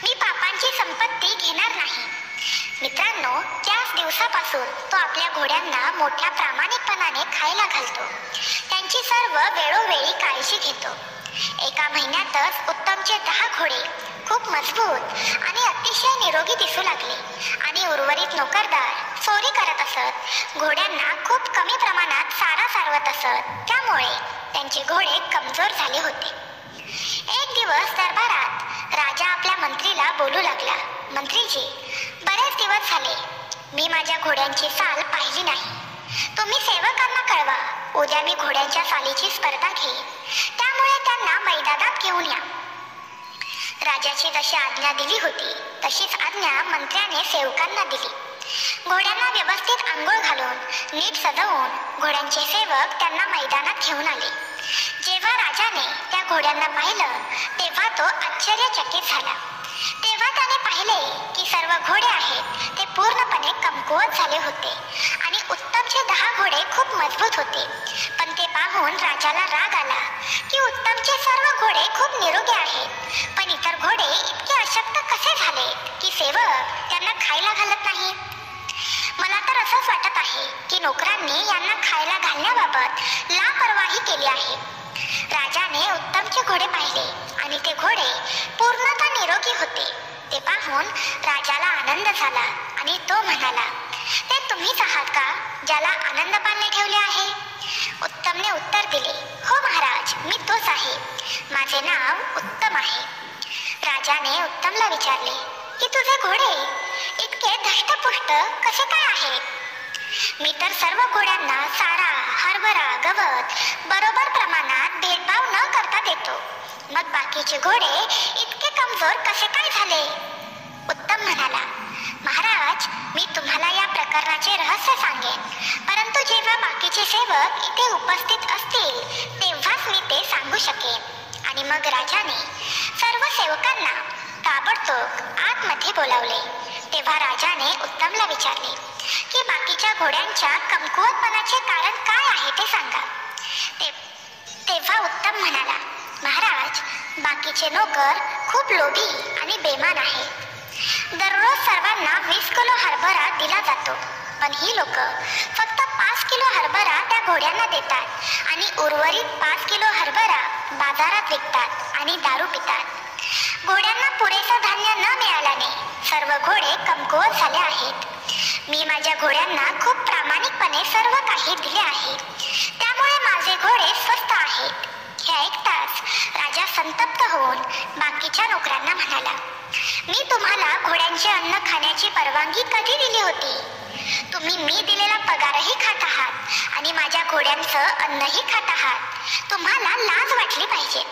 मी पापांची संपत्ती घेणार नाही. मित्रांनो, त्याच दिवसापासून तो आपल्या घोड्यांना मोठ्या प्रामाणिकपणाने खायला घालतो. त्यांची सर्व वेळोवेळी काळजी घेतो. एका महिन्यातच उत्तमचे 10 घोडे खूप मजबूत आणि अतिशय निरोगी दिसू लागले आणि उर्वरित नोकरदार चोरी करत असत. घोड्यांना खूप कमी प्रमाणात चारा सारवत असत. त्यामुळे त्यांचे घोडे कमजोर झाले होते. एक दिवस दरबारात राजा आपल्या मंत्रीला बोलू लागला, मंत्रीजी, बरेच दिवस झाले मी माझ्या घोड्यांची चाल पाहिली नाही. तुम्ही सेवकांना कळवा, उद्या मी घोड्यांच्या चालीची स्पर्धा घेईन. त्यामुळे त्यांना मैदानात घेऊन या. राजाची जशी आज्ञा दिली होती तशीच आज्ञा मंत्र्याने सेवकांना दिली. घोड्यांना व्यवस्थित आंघोळ घालून नीट सजवून घोड्यांचे सेवक त्यांना मैदानात घेऊन आले. जेव्हा राजाने त्या घोड्यांना पाहिलं तेव्हा तो आश्चर्यचकित झाला. तेव्हा त्याने पाहिले की सर्व घोडे आहेत ते पूर्णपणे कमकुवत झाले होते आणि उत्तमचे 10 घोडे खूप मजबूत होते. पण ते पाहून राजाला राग आला की उत्तमचे सर्व घोडे खूप निरोगी आहेत, पण इतर घोडे इतके अशक्त कसे झाले की सेवक त्यांना खायला घालत नाही. मला तर असंच वाटत आहे की नोकरांनी यांना खायला घालण्याबाबत लापरवाही केली आहे. राजाने उत्तमचे घोडे पाहिले आणि ते घोडे पूर्णतः निरोगी होते. ते पाहून राजाला आनंद झाला आणि तो म्हणाला, ते तुम्हीच आहात का ज्याला आनंदपालने ठेवले आहे? उत्तमने उत्तर दिले, हो महाराज, मी तोच आहे. माझे नाव उत्तम आहे. राजाने उत्तमला विचारले की तुझे घोडे इतके धष्टपुष्ट कसे काय आहेत? मी तर सर्व घोड्यांना चारा, हरभरा, गवत बरोबर प्रमाणात भेदभाव न करता देतो. मग बाकीचे घोडे इतके कमजोर कसे काय झाले? उत्तम म्हणाला, महाराज, मी तुम्हाला या प्रकरणाचे रहस्य सांगेन, परंतु जेव्हा बाकीचे सेवक इथे उपस्थित असतील तेव्हाच मी ते सांगू शकेन. आणि मग राजाने सर्व सेवकांना ताबडतोब आतमध्ये बोलावले. तेव्हा राजाने उत्तमला विचारले की बाकीच्या घोड्यांच्या कमकुवतपणाचे कारण काय आहे ते सांगा. तेव्हा उत्तम म्हणाला, महाराज, बाकीचे नोकर खूप लोभी आणि बेमान आहेत. दररोज सर्वांना 20 किलो हरभरा दिला जातो, पण ही लोक फक्त 5 किलो हरभरा त्या घोड्यांना देतात आणि उर्वरित 5 किलो हरभरा बाजारात विकतात आणि दारू पितात. घोड्यांना पुरेसं धान्य न मिळाल्याने सर्व घोडे कमकुवत झाले आहेत. मी माझ्या घोड्यांना खूप प्रामाणिकपणे सर्व काही दिले आहे, त्यामुळे माझे घोडे स्वस्त आहेत. हे ऐकताच राजा संतप्त होऊन बाकीच्या नोकरांना म्हणाला, मी तुम्हाला घोड्यांचे अन्न खाण्याची परवानगी कधी दिली होती? तुम्ही मी दिलेला पगारही खात आहात आणि माझ्या घोड्यांचं अन्नही खात आहात. तुम्हाला लाज वाटली पाहिजे.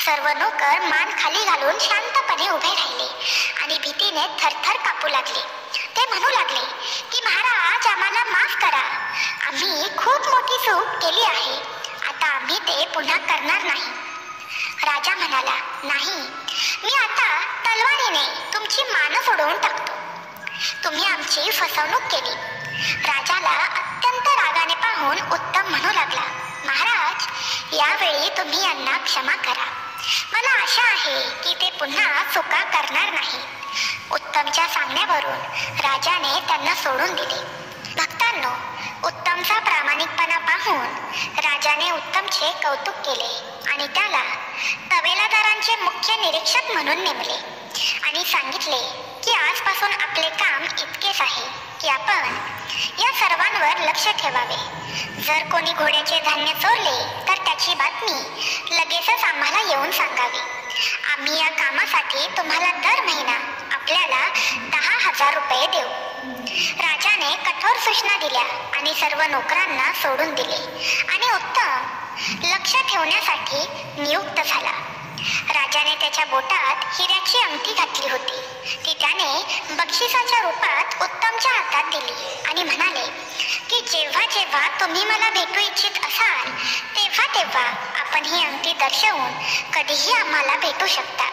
सर्व नोकर मान खाली घालून शांतपणे उभे राहिले आणि भीतीने थरथर कापू लागले. ते म्हणू लागले की महाराज, आम्हाला माफ करा. आम्ही खूप मोठी चूक केली आहे. आता आम्ही ते पुन्हा करणार नाही. राजा म्हणाला, नाही, मी आता तलवारीने तुमची मान सोडवून टाकतो. तुम्ही आमची फसवणूक केली. राजाला अत्यंत रागाने पाहून उत्तम म्हणू लागला, महाराज, यावेळी तुम्ही यांना क्षमा करा. मला आशा आहे की ते पुन्हा चुका करणार नाही. उत्तमच्या सांगण्यावरून राजाने त्यांना सोडून दिले. भक्तांनो, उत्तमचा प्रामाणिकपणा पाहून राजाने उत्तमचे कौतुक केले आणि त्याला तबेलादारांचे मुख्य निरीक्षक म्हणून नेमले आणि सांगितले की आजपासून आपले काम इतकेच आहे की आपण या सर्वांवर लक्ष ठेवावे. जर कोणी घोड्याचे धान्य चोरले तर त्याची बातमी लगेचच आम्हाला येऊन सांगावी. आम्ही या कामासाठी तुम्हाला दर महिना आपल्याला 10,000 रुपये देऊ. राजाने कठोर सूचना दिल्या आणि सर्व नोकरांना सोडून दिले आणि उत्तम लक्ष ठेवण्यासाठी नियुक्त झाला. राजाने त्याच्या बोटात हिऱ्याची अंगठी घातली होती. ती त्याने बक्षिसाच्या रूपात उत्तमच्या हातात दिली आणि म्हणाले की जेव्हा जेव्हा तुम्ही मला भेटू इच्छित असाल तेव्हा तेव्हा आपण ही अंगठी दर्शवून कधीही आम्हाला भेटू शकता.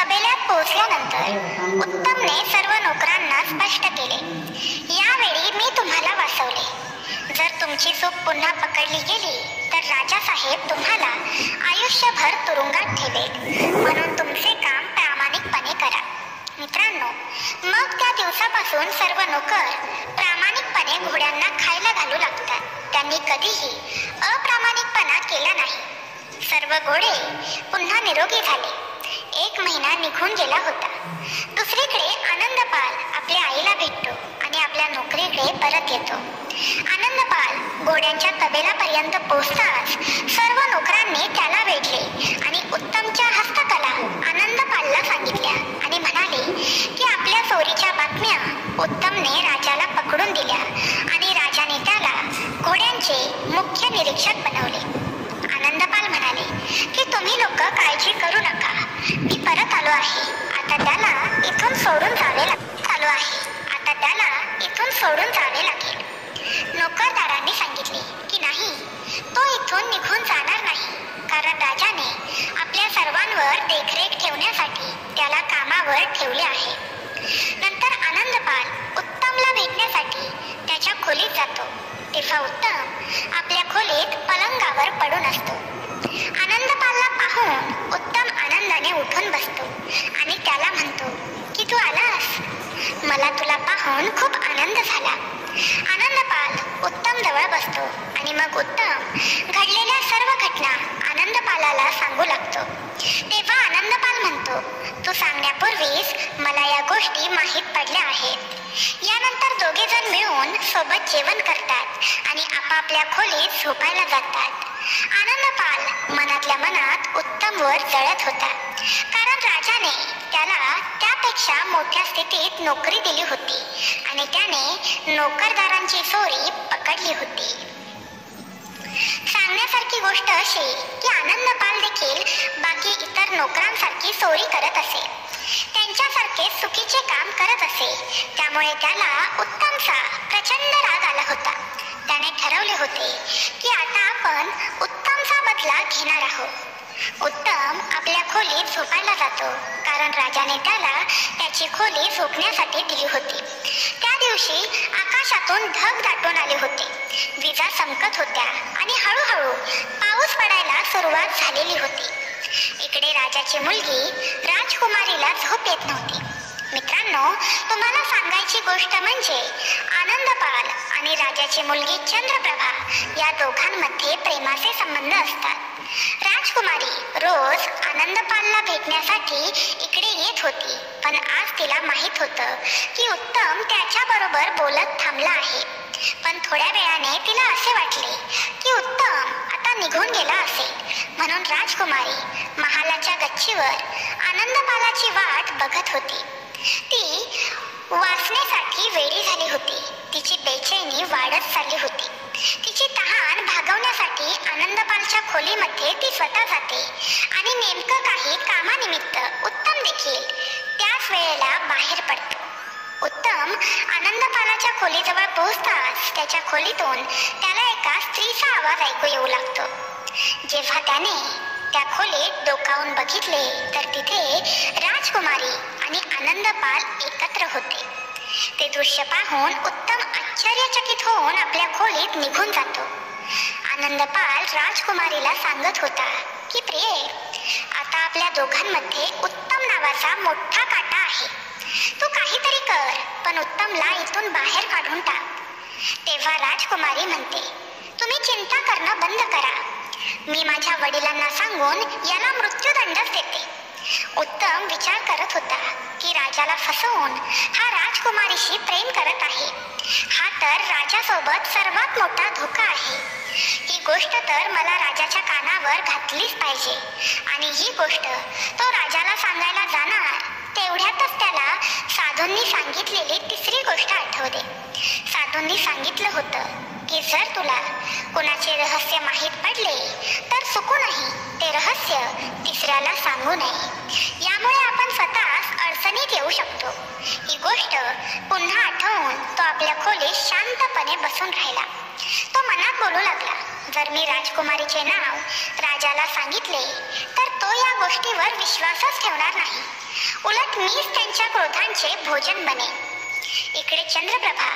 तबेल्यात पोहोचल्यानंतर उत्तमने सर्व नोकरांना स्पष्ट केले, यावेळी मी तुम्हाला वाचवले. जर तुमची चूक पुन्हा पकडली गेली तर राजासाहेब तुम्हाला आयुष्यभर तुरुंगात ठेवेल, म्हणून तुमचे काम प्रामाणिकपणे करा. मित्रांनो, मग त्या दिवसापासून सर्व नोकर प्रामाणिकपणे घोड्यांना खायला घालू लागतात. त्यांनी कधीही अप्रामाणिकपणा केला नाही. सर्व घोडे पुन्हा निरोगी झाले. 1 महिना निघून गेला होता. दुसरीकडे आनंदपाल आपल्या आईला भेटतो आणि आपल्या नोकरीकडे परत येतो. आनंदपाल घोड्यांच्या तबेल्यापर्यंत पोहोचताच सर्व नोकरांनी त्याला वेढले आणि उत्तमच्या हस्तकला आनंदपालला सांगितल्या आणि म्हणाले की आपल्या चोरीच्या बातम्या उत्तमने राजाला पकडून दिल्या आणि राजाने त्याला घोड्यांचे मुख्य निरीक्षक बनवले. आनंदपाल म्हणाले की तुम्ही लोक काळजी करू नका, मी परत आलो आहे. आता त्याला इथून सोडून जावे लागेल. नोकरदारांनी सांगितले की नाही, तो इथून निघून जाणार नाही, कारण राजाने आपल्या सर्वांवर देखरेख ठेवण्यासाठी त्याला कामावर ठेवले आहे. नंतर आनंदपाल उत्तमला भेटण्यासाठी त्याच्या खोलीत जातो. तेव्हा उत्तम आपल्या खोलीत पलंगावर पडून असतो. आनंदपालला पाहून उत्तम आनंदाने उठून बसतो आणि त्याला म्हणतो की तू आलास, मला तुला पाहून खूप आनंद झाला. आनंदपाल उत्तम जवळ बसतो आणि मग उत्तम घडलेल्या सर्व घटना आनंदपालाला सांगू लागतो. तेव्हा आनंदपाल म्हणतो, तू सांगण्यापूर्वीच मला या गोष्टी माहीत पडल्या आहेत. यानंतर दोघे जण मिळून सोबत जेवण करतात आणि आपापल्या खोलीत झोपायला जातात. आनंदपाल मनातल्या मनात उत्तमवर जळत होता, कारण राजाने त्याला त्यापेक्षा मोठ्या स्थितीत नोकरी दिली होती आणि त्याने नोकरदारांची चोरी पकडली होती. सांगण्यासारखी गोष्ट अशी की आनंदपाल देखील बाकी इतर नोकरांसारखी चोरी करत असे, त्यांच्यासारखे चुकीचे काम करत असे. त्यामुळे त्याला उत्तमचा प्रचंड राग आला होता. त्याने ठरवले होते की आता आपण उत्तमचा बदला घेणार आहोत. उत्तम आपल्या खोलीत झोपायला जातो, कारण राजाने त्याला त्याची खोली झोपण्यासाठी दिली होती. त्या दिवशी आकाशातून ढग दाटून आले होते, विजा चमकत होत्या आणि हळूहळू पाऊस पडायला सुरुवात झालेली होती. इकडे राजाची मुलगी राजकुमारीला झोप येत नव्हती. मित्रांनो, तुम्हाला सांगायची गोष्ट म्हणजे आनंदपाल आणि राजाची मुलगी चंद्रप्रभा या दोघांमध्ये प्रेमाचे संबंध असतात. राजकुमारी रोज आनंदपालला भेटण्यासाठी इकडे येत होती, पण आज तिला माहित होतं की उत्तम त्याच्याबरोबर बोलत थांबला आहे. पण थोड्या वेळाने तिला असे वाटले की उत्तम आता निघून गेला असेल, म्हणून राजकुमारी महालाच्या गच्चीवर आनंदपालाची वाट बघत होती. ती वाचण्यासाठी वेडी झाली होती. तिची बेचैनी वाढत चालली होती. तिची तहान भागवण्यासाठी आनंदपालच्या खोलीमध्ये ती स्वतः जाते आणि नेमकं काही कामानिमित्त उत्तम देखील त्याच वेळेला बाहेर पडतो. उत्तम आनंदपालाच्या खोलीजवळ पोहोचताच त्याच्या खोलीतून त्याला एका स्त्रीचा आवाज ऐकू येऊ लागतो. जेव्हा त्याने त्या खोलीत डोकावून बघितले तर तिथे राजकुमारी आणि आनंदपाल एकत्र होते. ते दृश्य पाहून उत्तम आश्चर्यचकित होऊन आपल्या खोलीत निघून जातो. आनंदपाल राजकुमारीला सांगत होता की प्रिये, आता आपल्या दोघांमध्ये उत्तम नावाचा मोठा काटा आहे. तू काहीतरी कर, पण उत्तमला इथून बाहेर काढून टाक. तेव्हा राजकुमारी म्हणते, तुम्ही चिंता करणं बंद करा. मी माझ्या वडिलांना सांगून याला मृत्यूदंडच देते. उत्तम विचार करत होता की राजाला फसवून हा राजकुमारीशी प्रेम करत आहे. हा तर राजासोबत सर्वात मोठा धोका आहे. ही गोष्ट तर मला राजाच्या कानावर घातलीच पाहिजे. आणि ही गोष्ट तो राजाला सांगायला जाणार तेवढ्यातच त्याला साधूंनी सांगितलेली तिसरी गोष्ट आठवते. साधूंनी सांगितलं होतं की जर तुला कोणाचे रहस्य माहीत पडले तर चुकूनही ते रहस्य तिसऱ्याला सांगू नये. यामुळे आपण स्वतःच अडचणीत येऊ शकतो. ही गोष्ट पुन्हा आठवून तो आपल्या खोलीत शांतपणे बसून राहिला. तो मनात बोलू लागला, जर मी राजकुमारीचे नाव राजाला सांगितले तर तो या गोष्टीवर विश्वासच ठेवणार नाही. उलट मीच त्यांच्या क्रोधांचे भोजन बनेन. इकडे चंद्रप्रभा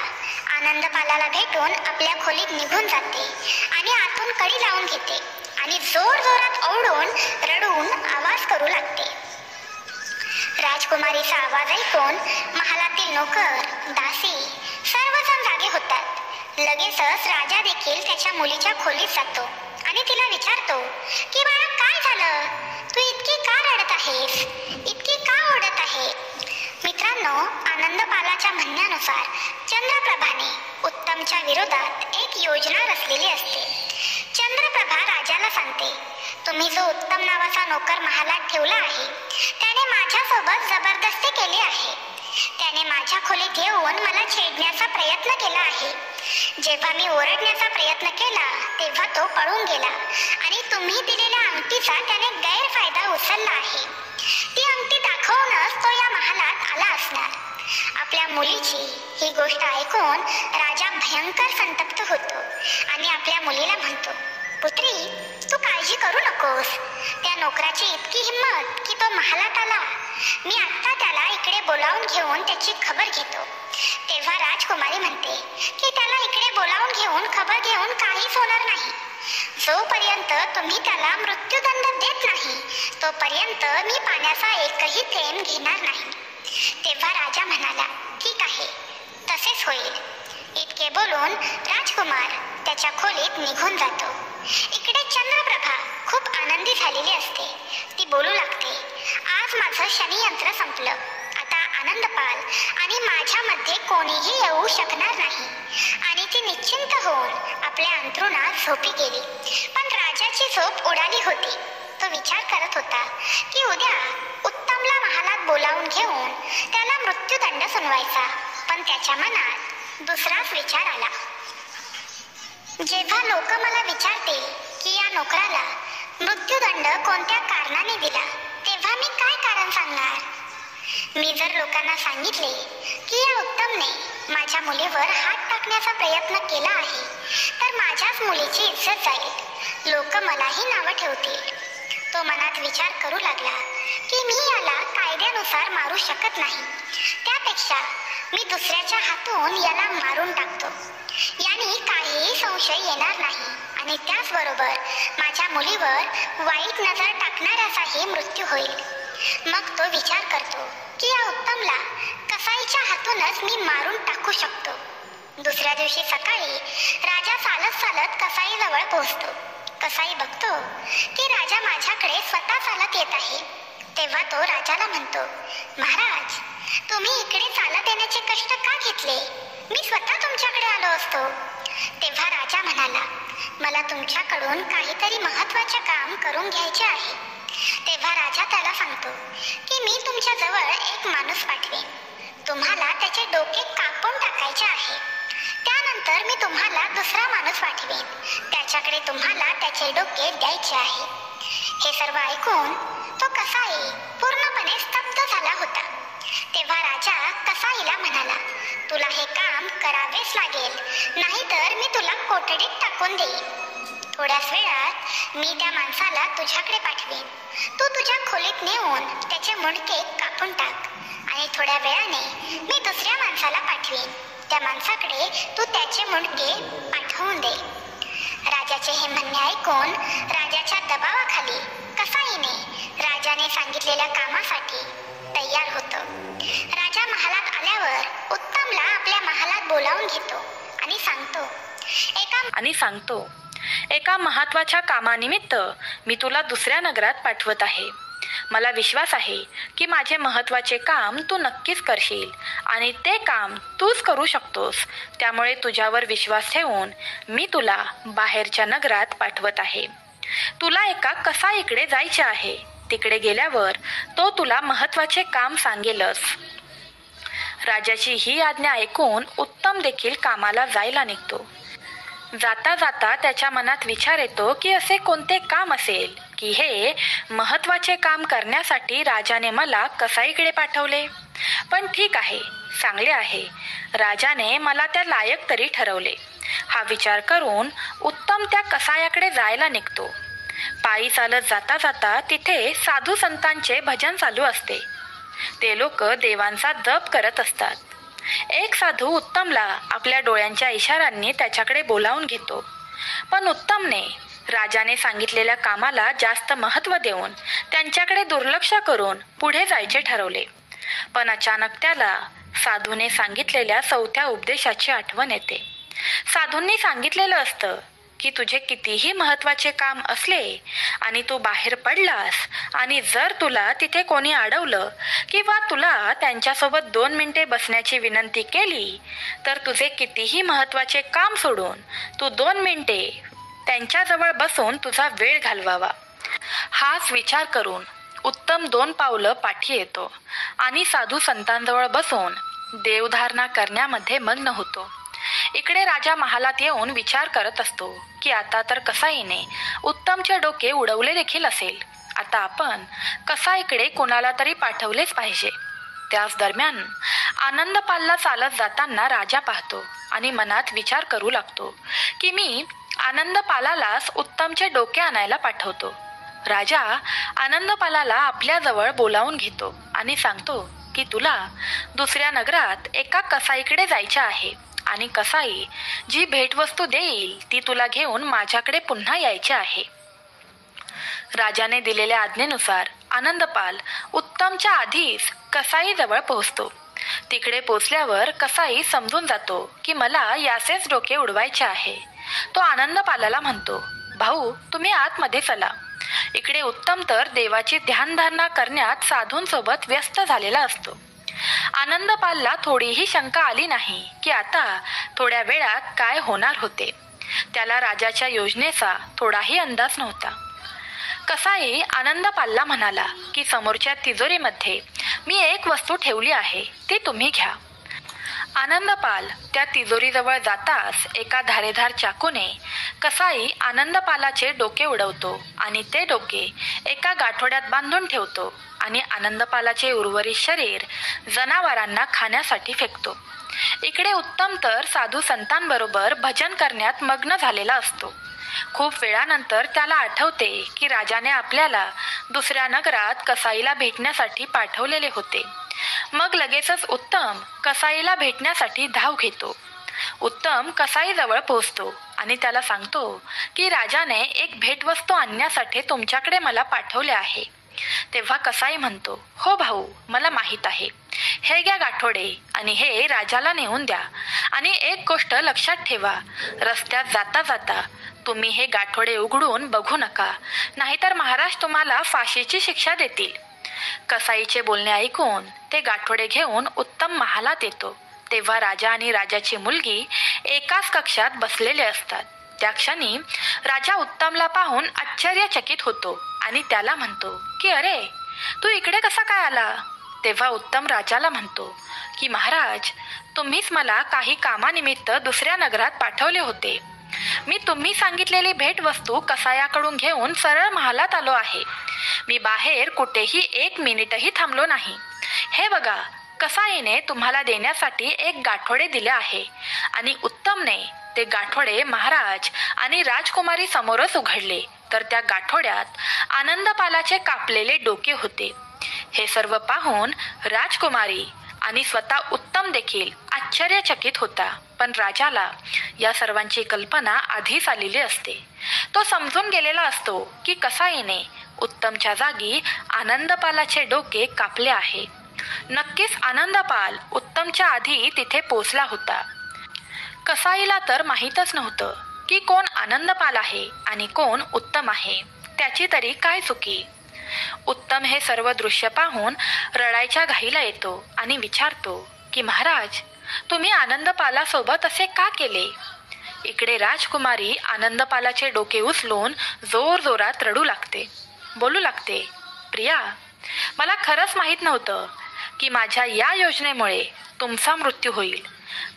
आनंदपालाला भेटून आपल्या खोलीत निघून जाते आणि आतून कडी लावून घेते आणि जोर जोरात ओरडून रडून आवाज करू लागते. राजकुमारीचा आवाज ऐकून महालातील नोकर, दासी सर्वजण जागे होतात. लगेचच राजा देखील त्याच्या मुलीच्या खोलीत जातो आणि तिला विचारतो की बाळा, काय झालं? तू इतकी का रडत आहेस? इतकी का ओरडत आहे? मित्रांनो, आनंदपालाच्या म्हणण्यानुसार चंद्रप्रभाने उत्तमच्या विरोधात एक योजना रचलेली असते. चंद्रप्रभा राजाला सांगते, तुम्ही जो उत्तम नावाचा नोकर महालात ठेवला आहे त्याने माझ्यासोबत जबरदस्ती केली आहे. त्याने माझ्या खोलीत येऊन मला छेडण्याचा प्रयत्न केला आहे. जेव्हा मी ओरडण्याचा प्रयत्न केला तेव्हा तो पळून गेला आणि तुम्ही दिलेल्या अंगठीचा त्याने गैरफायदा उचलला आहे. ती अंगठी दाखवूनच तो या महालात आला असणार. आपल्या मुलीची ही गोष्ट ऐकून राजा भयंकर संतप्त होतो आणि आपल्या मुलीला म्हणतो, पुत्री, तू काळजी करू नकोस. त्या नोकराची इतकी हिंमत की तो महालात आला. मी आत्ता त्याला इकडे बोलावून घेऊन त्याची खबर घेतो. तेव्हा राजकुमारी म्हणते की त्याला इकडे बोलावून घेऊन खबर घेऊन काहीच होणार नाही. जोपर्यंत तुम्ही त्याला मृत्यूदंड देत नाही तोपर्यंत मी पाण्याचा एकही थेंब घेणार नाही. तेव्हा राजा म्हणाला, ठीक आहे, तसेच होईल. इतके बोलून राजकुमार त्याच्या खोलीत निघून जातो. इकडे चंद्रप्रभा खूप आनंदी झालेली असते. ती बोलू लागते, आज माझं शनियंत्र संपलं. आता आनंदपाल आणि माझ्यामध्ये कोणीही येऊ शकणार नाही. आणि ती निश्चिंत होऊन आपल्या अंथरुणात झोपी गेली. पण राजाची झोप उडाली होती. तो विचार करत होता की उद्या उत्तमला महालात बोलावून घेऊन त्याला मृत्यूदंड सुनवायचा. पण त्याच्या मनात दुसराच विचार आला. जेव्हा लोक मला विचारतील की या नोकराला मृत्यूदंड कोणत्या कारणाने दिला तेव्हा मी काय कारण सांगणार? मी जर लोकांना सांगितले की या उत्तमने माझ्या मुलीवर हात टाकण्याचा प्रयत्न केला आहे तर माझ्याच मुलीची इज्जत जाईल. लोक मलाही नावं ठेवतील. तो मनात विचार करू लागला की मी याला कायद्यानुसार मारू शकत नाही. त्यापेक्षा मी दुसऱ्याच्या हातून याला मारून टाकतो. याने काहीही संशय येणार नाही आणि त्याचबरोबर माझ्या मुलीवर वाईट नजर टाकणाऱ्याचाही मृत्यू होईल. मग तो विचार करतो की या उत्तमला कसाईच्या हातूनच मी मारून टाकू शकतो. दुसऱ्या दिवशी सकाळी राजा चालत चालत कसाईजवळ पोहोचतो. कसाई बघतो की राजा माझ्याकडे स्वतः चालत येत आहे. तेव्हा तो राजाला म्हणतो, महाराज, तुम्ही इकडे चालत येण्याचे कष्ट का घेतले? मी स्वतः तुमच्याकडे आलो असतो. तेव्हा राजा म्हणाला, मला तुमच्याकडून काहीतरी महत्त्वाचे काम करून घ्यायचे आहे. तेव्हा राजा त्याला सांगतो की मी तुमच्या जवळ एक माणूस पाठवेन. तुम्हाला त्याचे डोके कापून टाकायचे आहे. त्यानंतर मी तुम्हाला दुसरा माणूस पाठवेन. त्याच्याकडे तुम्हाला त्याचे डोके द्यायचे आहे. हे सर्व ऐकून तो कसाई पूर्णपणे स्तब्ध झाला होता. तेव्हा राजा कसाईला म्हणाला, तुला हे काम करावेच लागेल, नाहीतर मी तुला कोठडीत टाकून देईन. थोड्याच वेळात मी त्या माणसाला तुझ्याकडे पाठवेन. तू तुझ्या खोलीत नेऊन त्याचे मुंडके कापून टाक आणि थोड्या वेळाने मी दुसऱ्या माणसाला पाठवेन. त्या माणसाकडे तू त्याचे मुंडके पाठवून दे. राजाचे हे म्हणणे ऐकून राजाच्या दबावाखाली कसाईने राजाने सांगितलेल्या कामासाठी तयार होतो. राजा महालात आल्यावर उत्तमला आपल्या महालात बोलावून घेतो आणि सांगतो, एका महत्त्वाच्या कामानिमित्त मी तुला दुसऱ्या नगरात पाठवत आहे. मला विश्वास आहे की माझे महत्त्वाचे काम तू नक्कीच करशील आणि ते काम तूच करू शकतोस. त्यामुळे तुझ्यावर विश्वास ठेवून मी तुला बाहेरच्या नगरात पाठवत आहे. तुला एका कसाईकडे जायचे आहे. तिकडे गेल्यावर तो तुला महत्त्वाचे काम सांगेलच. राजाची ही आज्ञा ऐकून उत्तम देखील कामाला जायला निघतो. जाता जाता त्याच्या मनात विचार येतो की असे कोणते काम असेल की हे महत्त्वाचे काम करण्यासाठी राजाने मला कसाईकडे पाठवले. पण ठीक आहे, चांगले आहे, राजाने मला त्या लायक तरी ठरवले. हा विचार करून उत्तम त्या कसायाकडे जायला निघतो. पायी चालत जाता जाता तिथे साधू संतांचे भजन चालू असते. ते लोक देवांचा जप करत असतात. एक साधू उत्तमला आपल्या डोळ्यांच्या इशाऱ्यांनी त्याच्याकडे बोलावून घेतो. पण उत्तमने राजाने सांगितलेल्या कामाला जास्त महत्त्व देऊन त्यांच्याकडे दुर्लक्ष करून पुढे जायचे ठरवले. पण अचानक त्याला साधूने सांगितलेल्या 4थ्या उपदेशाची आठवण येते. साधूंनी सांगितलेलं असतं की तुझे कितीही महत्त्वाचे काम असले आणि तू बाहेर पडलास आणि जर तुला तिथे कोणी अडवलं किंवा तुला त्यांच्यासोबत 2 मिनिटे बसण्याची विनंती केली तर तुझे कितीही महत्त्वाचे काम सोडून तू 2 मिनिटे त्यांच्याजवळ बसून तुझा वेळ घालवावा. हाच विचार करून उत्तम 2 पावलं पाठी येतो आणि साधू संतांजवळ बसून देवधारणा करण्यामध्ये मग्न होतो. इकडे राजा महालात येऊन विचार करत असतो की आता तर कसाईने उत्तमचे डोके उडवले देखील असेल. आता आपण कसाईकडे कोणाला तरी पाठवलेच पाहिजे. त्याच दरम्यान आनंदपालला चालत जाताना राजा पाहतो आणि मनात विचार करू लागतो की मी आनंदपालालाच उत्तमचे डोके आणायला पाठवतो. राजा आनंदपालाला आपल्याजवळ बोलावून घेतो आणि सांगतो की तुला दुसऱ्या नगरात एका कसाईकडे जायचे आहे आणि कसाई जी भेटवस्तू देईल ती तुला घेऊन माझ्याकडे पुन्हा यायचे आहे. राजाने दिलेल्या आज्ञेनुसार आनंदपाल उत्तमच्या आधीच कसाईजवळ पोहोचतो. तिकडे पोचल्यावर कसाई समजून जातो की मला याचेच डोके उडवायचे आहे. तो आनंदपालाला म्हणतो, भाऊ तुम्ही आतमध्ये चला. इकडे उत्तम तर देवाची ध्यानधारणा करण्यात साधूंसोबत व्यस्त झालेला असतो. आनंदपालला थोडीही शंका आली नाही की आता थोड्या वेळात काय होणार होते. त्याला राजाच्या योजनेचा थोडाही अंदाज नव्हता. कसाई आनंदपालला म्हणाला की समोरच्या तिजोरीमध्ये मी एक वस्तू ठेवली आहे, ती तुम्ही घ्या. आनंदपाल त्या तिजोरीजवळ जाताच एका धारेधार चाकूने कसाई आनंदपालाचे डोके उडवतो आणि ते डोके एका गाठोड्यात बांधून ठेवतो आणि आनंदपालाचे उर्वरित शरीर जनावरांना खाण्यासाठी फेकतो. इकडे उत्तम तर साधू संतांबरोबर भजन करण्यात मग्न झालेला असतो. खूप वेळानंतर त्याला आठवते की राजाने आपल्याला दुसऱ्या नगरात कसाईला भेटण्यासाठी पाठवलेले होते. मग लगेचच उत्तम कसाईला भेटण्यासाठी धाव घेतो. उत्तम कसाईजवळ पोहोचतो आणि त्याला सांगतो की राजाने एक भेटवस्तू आणण्यासाठी तुमच्याकडे मला पाठवले आहे. तेव्हा कसाई म्हणतो, हो भाऊ मला माहीत आहे. हे घ्या गाठोडे आणि हे राजाला नेऊन द्या. आणि एक गोष्ट लक्षात ठेवा, रस्त्यात जाता जाता तुम्ही हे गाठोडे उघडून बघू नका, नाहीतर महाराज तुम्हाला फाशीची शिक्षा देतील. कसाईचे बोलणे ऐकून ते गाठोडे घेऊन उत्तम महालात येतो. तेव्हा राजा आणि राजाची मुलगी एकाच कक्षात बसलेले असतात. त्या क्षणी राजा उत्तमला पाहून आश्चर्यचकित होतो आणि त्याला म्हणतो की अरे तू इकडे कसा काय आला. तेव्हा उत्तम राजाला म्हणतो की महाराज तुम्हीच मला काही कामानिमित्त दुसऱ्या नगरात पाठवले होते. मी तुम्ही सांगितलेली भेटवस्तू कसायाकडून घेऊन सरळ महालात आलो आहे. मी बाहेर कुठेही 1 मिनिटही थांबलो नाही. हे बघा, कसाईने तुम्हाला देण्यासाठी एक गाठोडे दिले आहे. आणि उत्तमने ते गाठोडे महाराज आणि राजकुमारी समोरच उघडले तर त्या गाठोड्यात आनंदपालाचे कापलेले डोके होते. हे सर्व पाहून राजकुमारी आणि स्वतः उत्तम देखील आश्चर्यचकित होता. पण राजाला या सर्वांची कल्पना आधीच आलेली असते. तो समजून गेलेला असतो की कसाईने उत्तमच्या जागी आनंदपालाचे डोके कापले आहे. नक्कीच आनंदपाल उत्तमच्या आधी तिथे पोचला होता. कसाईला तर माहीतच नव्हतं की कोण आनंदपाल आहे आणि कोण उत्तम आहे. त्याची तरी काय चुकी. उत्तम हे सर्व दृश्य पाहून रडायच्या घाईला येतो आणि विचारतो की महाराज तुम्ही आनंदपालासोबत असे का केले. इकडे राजकुमारी आनंदपालाचे डोके उचलून जोर जोरात रडू लागते. बोलू लागते, प्रिया मला खरंच माहीत नव्हतं की माझ्या या योजनेमुळे तुमचा मृत्यू होईल.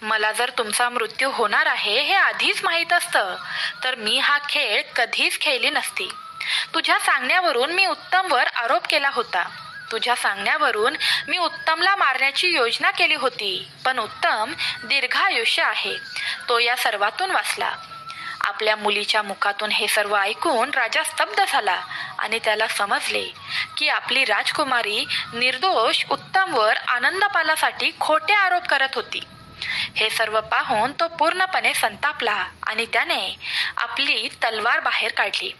मला जर तुमचा मृत्यू होणार आहे हे आधीच माहीत असतं तर मी हा खेळ कधीच खेळली नसती. तुझ्या सांगण्यावरून मी उत्तमवर आरोप केला होता. तुझ्या सांगण्यावरून मी उत्तमला मारण्याची योजना केली होती, पण उत्तम दीर्घायुष्य आहे, तो या सर्वातून वाचला. आपल्या मुलीच्या मुखातून हे सर्व ऐकून राजा स्तब्ध झाला आणि त्याला समजले की आपली राजकुमारी निर्दोष उत्तमवर आनंदपालासाठी खोटे आरोप करत होती. हे सर्व पाहून तो पूर्णपणे संतापला आणि त्याने आपली तलवार बाहेर काढली.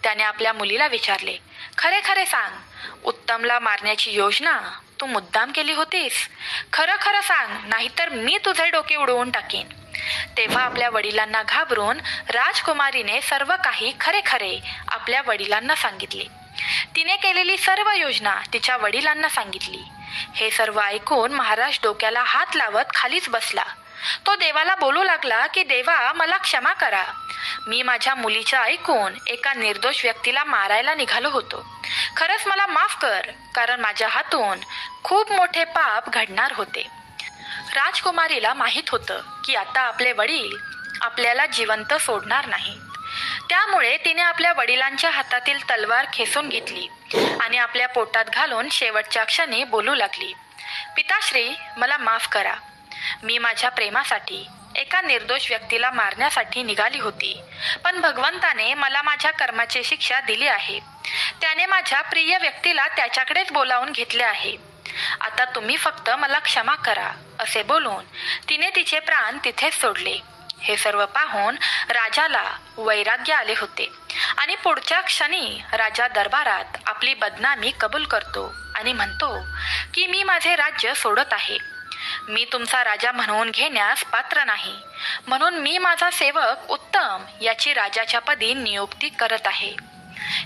त्याने आपल्या मुलीला विचारले, खरे खरे सांग, उत्तमला मारण्याची योजना तू मुद्दाम केली होतीस? खरं खरं सांग, नाहीतर मी तुझे डोके उडवून टाकीन. तेव्हा आपल्या वडिलांना घाबरून राजकुमारीने सर्व काही खरे खरे आपल्या वडिलांना सांगितले. तिने केलेली सर्व योजना तिच्या वडिलांना सांगितली. हे सर्व ऐकून महाराज डोक्याला हात लावत खालीच बसला. तो देवाला बोलू लागला की देवा, मला क्षमा करा. मी माझ्या मुलीचं ऐकून एका निर्दोष व्यक्तीला मारायला निघालो होतो. खरंच मला माफ कर, कारण माझ्या हातून खूप मोठे पाप घडणार होते. राजकुमारीला माहीत होतं की आता आपले वडील आपल्याला जिवंत सोडणार नाहीत. त्यामुळे तिने आपल्या वडिलांच्या हातातील तलवार खेचून घेतली आणि आपल्या पोटात घालून शेवटच्या क्षणी बोलू लागली, पिताश्री, मला माफ करा. मी माझ्या प्रेमासाठी एका निर्दोष व्यक्तीला मारण्यासाठी निघाली होती, पण भगवंताने मला माझ्या कर्माची शिक्षा दिली आहे. त्याने माझ्या प्रिय व्यक्तीला त्याच्याकडेच बोलावून घेतले आहे. आता तुम्ही फक्त मला क्षमा करा, असे बोलून तिने तिचे प्राण तिथेच सोडले. हे सर्व पाहून राजाला वैराग्य आले होते आणि पुढच्या क्षणी राजा दरबारात आपली बदनामी कबूल करतो आणि म्हणतो की मी माझे राज्य सोडत आहे. मी तुमचा राजा म्हणून घेण्यास पात्र नाही, म्हणून मी माझा सेवक उत्तम याची राजाच्या पदी नियुक्ती करत आहे.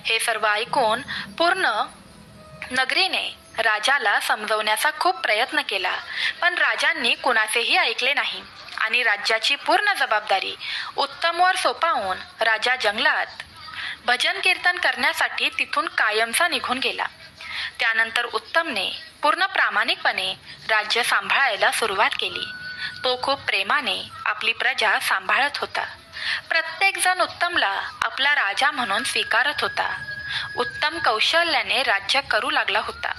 हे सर्व ऐकून पूर्ण नगरीने राजाला समजवण्याचा खूप प्रयत्न केला, पण राजांनी कुणाचेही ऐकले नाही आणि राज्याची पूर्ण जबाबदारी उत्तमवर सोपवून राजा जंगलात भजन कीर्तन करण्यासाठी तिथून कायमचा निघून गेला. त्यानंतर उत्तमने पूर्ण प्रामाणिकपणे राज्य सांभाळायला सुरुवात केली. तो खूप प्रेमाने आपली प्रजा सांभाळत होता. प्रत्येक जण उत्तमला आपला राजा म्हणून स्वीकारत होता. उत्तम कौशल्याने राज्य करू लागला होता.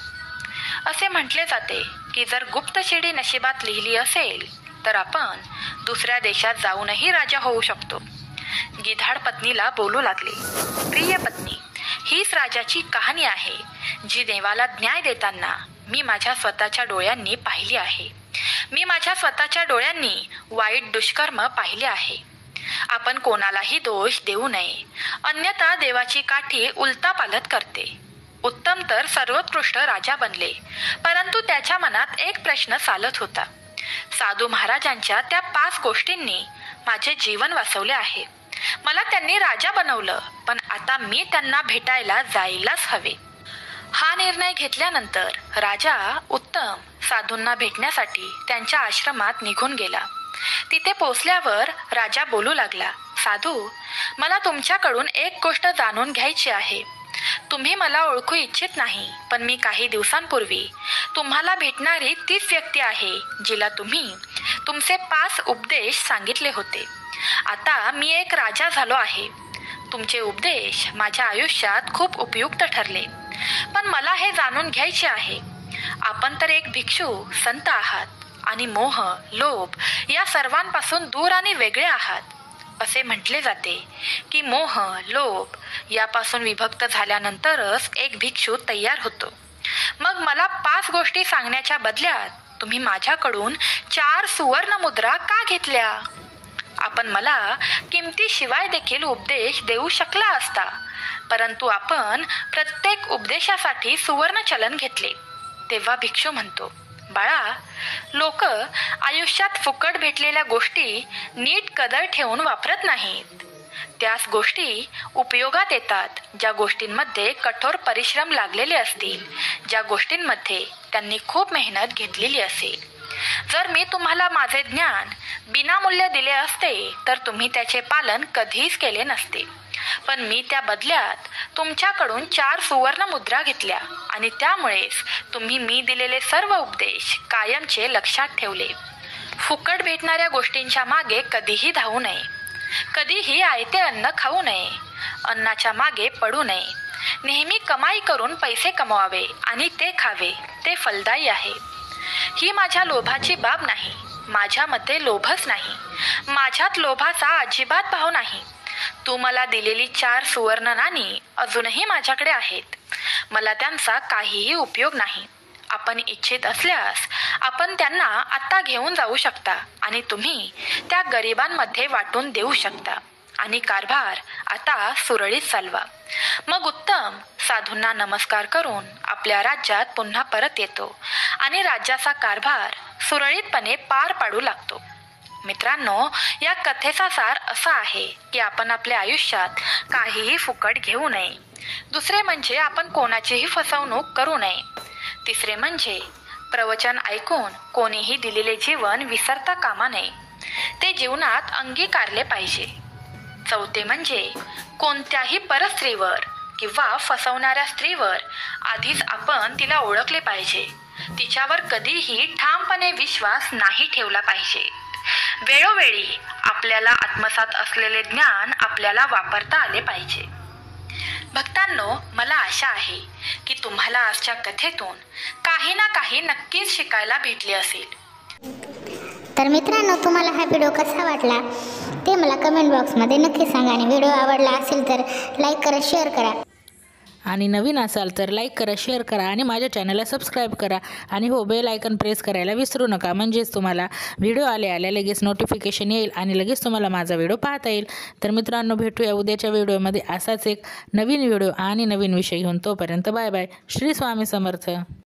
असे म्हटले जाते की जर गुप्तशिडी नशिबात लिहिली असेल तर आपण दुसऱ्या देशात जाऊनही राजा होऊ शकतो. गिधाड पत्नीला बोलू लागले, प्रिय पत्नी, हीच राजाची कहाणी आहे जी देवाला न्याय देताना मी माझ्या स्वतःच्या डोळ्यांनी पाहिली आहे. मी माझ्या स्वतःच्या डोळ्यांनी वाईट दुष्कर्म पाहिले आहे. आपण कोणालाही दोष देऊ नये, अन्यथा देवाची काठी उलतापालत करते. उत्तम तर सर्वोत्कृष्ट राजा बनले, परंतु त्याच्या मनात एक प्रश्न चालत होता. साधू महाराजांच्या त्या 5 गोष्टींनी माझे जीवन वाचवले आहे. मला त्यांनी राजा बनवलं, पण आता मी त्यांना भेटायला जायलाच हवे. हा निर्णय घेतल्यानंतर राजा उत्तम साधूंना भेटण्यासाठी त्यांच्या आश्रमात निघून गेला. तिथे पोचल्यावर राजा बोलू लागला, साधू, मला तुमच्याकडून एक गोष्ट जाणून घ्यायची आहे. तुम्ही मला ओळखू इच्छित नाही, पण मी काही दिवसांपूर्वी तुम्हाला भेटणारी तीच व्यक्ती आहे जिला तुम्ही तुमचे 5 उपदेश सांगितले होते. आता मी एक राजा झालो आहे. तुमचे उपदेश माझ्या आयुष्यात खूप उपयुक्त ठरले, पण मला हे जाणून घ्यायचे आहे, आपण तर एक भिक्षू संत आहात आणि मोह, लोभ या सर्वांपासून दूर आणि वेगळे आहात. असे म्हटले जाते की मोह, लोभ यापासून विभक्त झाल्यानंतरच एक भिक्षू तयार होतो. मग मला 5 गोष्टी सांगण्याच्या बदल्यात तुम्ही माझ्याकडून 4 सुवर्ण मुद्रा का घेतल्या? आपण मला किमती शिवाय देखील उपदेश देऊ शकला असता, परंतु आपण प्रत्येक उपदेशासाठी सुवर्ण चलन घेतले. तेव्हा भिक्षू म्हणतो, बाळा, लोक आयुष्यात फुकट भेटलेल्या गोष्टी नीट कदर ठेवून वापरत नाहीत. त्याच गोष्टी उपयोगात येतात ज्या गोष्टींमध्ये कठोर परिश्रम लागलेले असतील, ज्या गोष्टींमध्ये त्यांनी खूप मेहनत घेतलेली असेल. जर मी तुम्हाला माझे ज्ञान विनामूल्य दिले असते तर तुम्ही त्याचे पालन कधीच केले नसते, पण मी त्या बदल्यात तुमच्याकडून 4 सुवर्ण मुद्रा घेतल्या आणि त्यामुळेच तुम्ही मी दिलेले सर्व उपदेश कायमचे लक्षात ठेवले. फुकट भेटणाऱ्या गोष्टींच्या मागे कधीही धावू नये, कधीही आयते अन्न खाऊ नये, अन्नाच्या मागे पडू नये. नेहमी कमाई करून पैसे कमवावे आणि ते खावे, ते फलदायी आहे. ही माझ्या लोभाची बाब नाही. माझ्यामध्ये लोभच नाही. माझ्यात लोभाचा अजिबात भाव नाही. तू मला दिलेली 4 सुवर्ण नाणी अजूनही माझ्याकडे आहेत. मला त्यांचा काहीही उपयोग नाही. आपण इच्छित असल्यास आपण त्यांना आत्ता घेऊन जाऊ शकता आणि तुम्ही त्या गरिबांमध्ये वाटून देऊ शकता आणि कारभार आता सुरळीत चालवा. मग उत्तम साधूंना नमस्कार करून आपल्या राज्यात पुन्हा परत येतो आणि राज्याचा कारभार सुरळीतपणे पार पाडू लागतो. मित्रांनो, या कथेचा सार असा आहे की आपण आपल्या आयुष्यात काहीही फुकट घेऊ नये. दुसरे म्हणजे आपण कोणाचीही फसवणूक करू नये. तिसरे म्हणजे प्रवचन ऐकून कोणीही दिलेले जीवन विसरता कामा नये. ते जीवनात अंगीकारले पाहिजे. चौथे म्हणजे कोणत्याही परस्त्रीवर किंवा फसवणाऱ्या स्त्रीवर आधीच आपण तिला ओळखले पाहिजे. तिच्यावर कधीही ठामपणे विश्वास नाही ठेवला पाहिजे. वेळोवेळी आपल्याला आत्मसात असलेले ज्ञान आपल्याला वापरता आले पाहिजे. भक्तांनो, मला आशा आहे की तुम्हाला आजच्या कथेतून काही ना काही नक्कीच शिकायला भेटले असेल. तर मित्रांनो, तुम्हाला हा व्हिडिओ कसा वाटला ते मला कमेंट बॉक्समध्ये नक्की सांगा आणि व्हिडिओ आवडला असेल तर लाईक करा, शेअर करा. आणि नवीन असाल तर लाईक करा, शेअर करा आणि माझ्या चॅनलला सबस्क्राईब करा. आणि हो, बेल आयकन प्रेस करायला विसरू नका, म्हणजेच तुम्हाला व्हिडिओ आल्या लगेच नोटिफिकेशन येईल आणि लगेच तुम्हाला माझा व्हिडिओ पाहता येईल. तर मित्रांनो, भेटूया उद्याच्या व्हिडिओमध्ये असाच एक नवीन व्हिडिओ आणि नवीन विषय घेऊन. तोपर्यंत बाय बाय. श्री स्वामी समर्थ.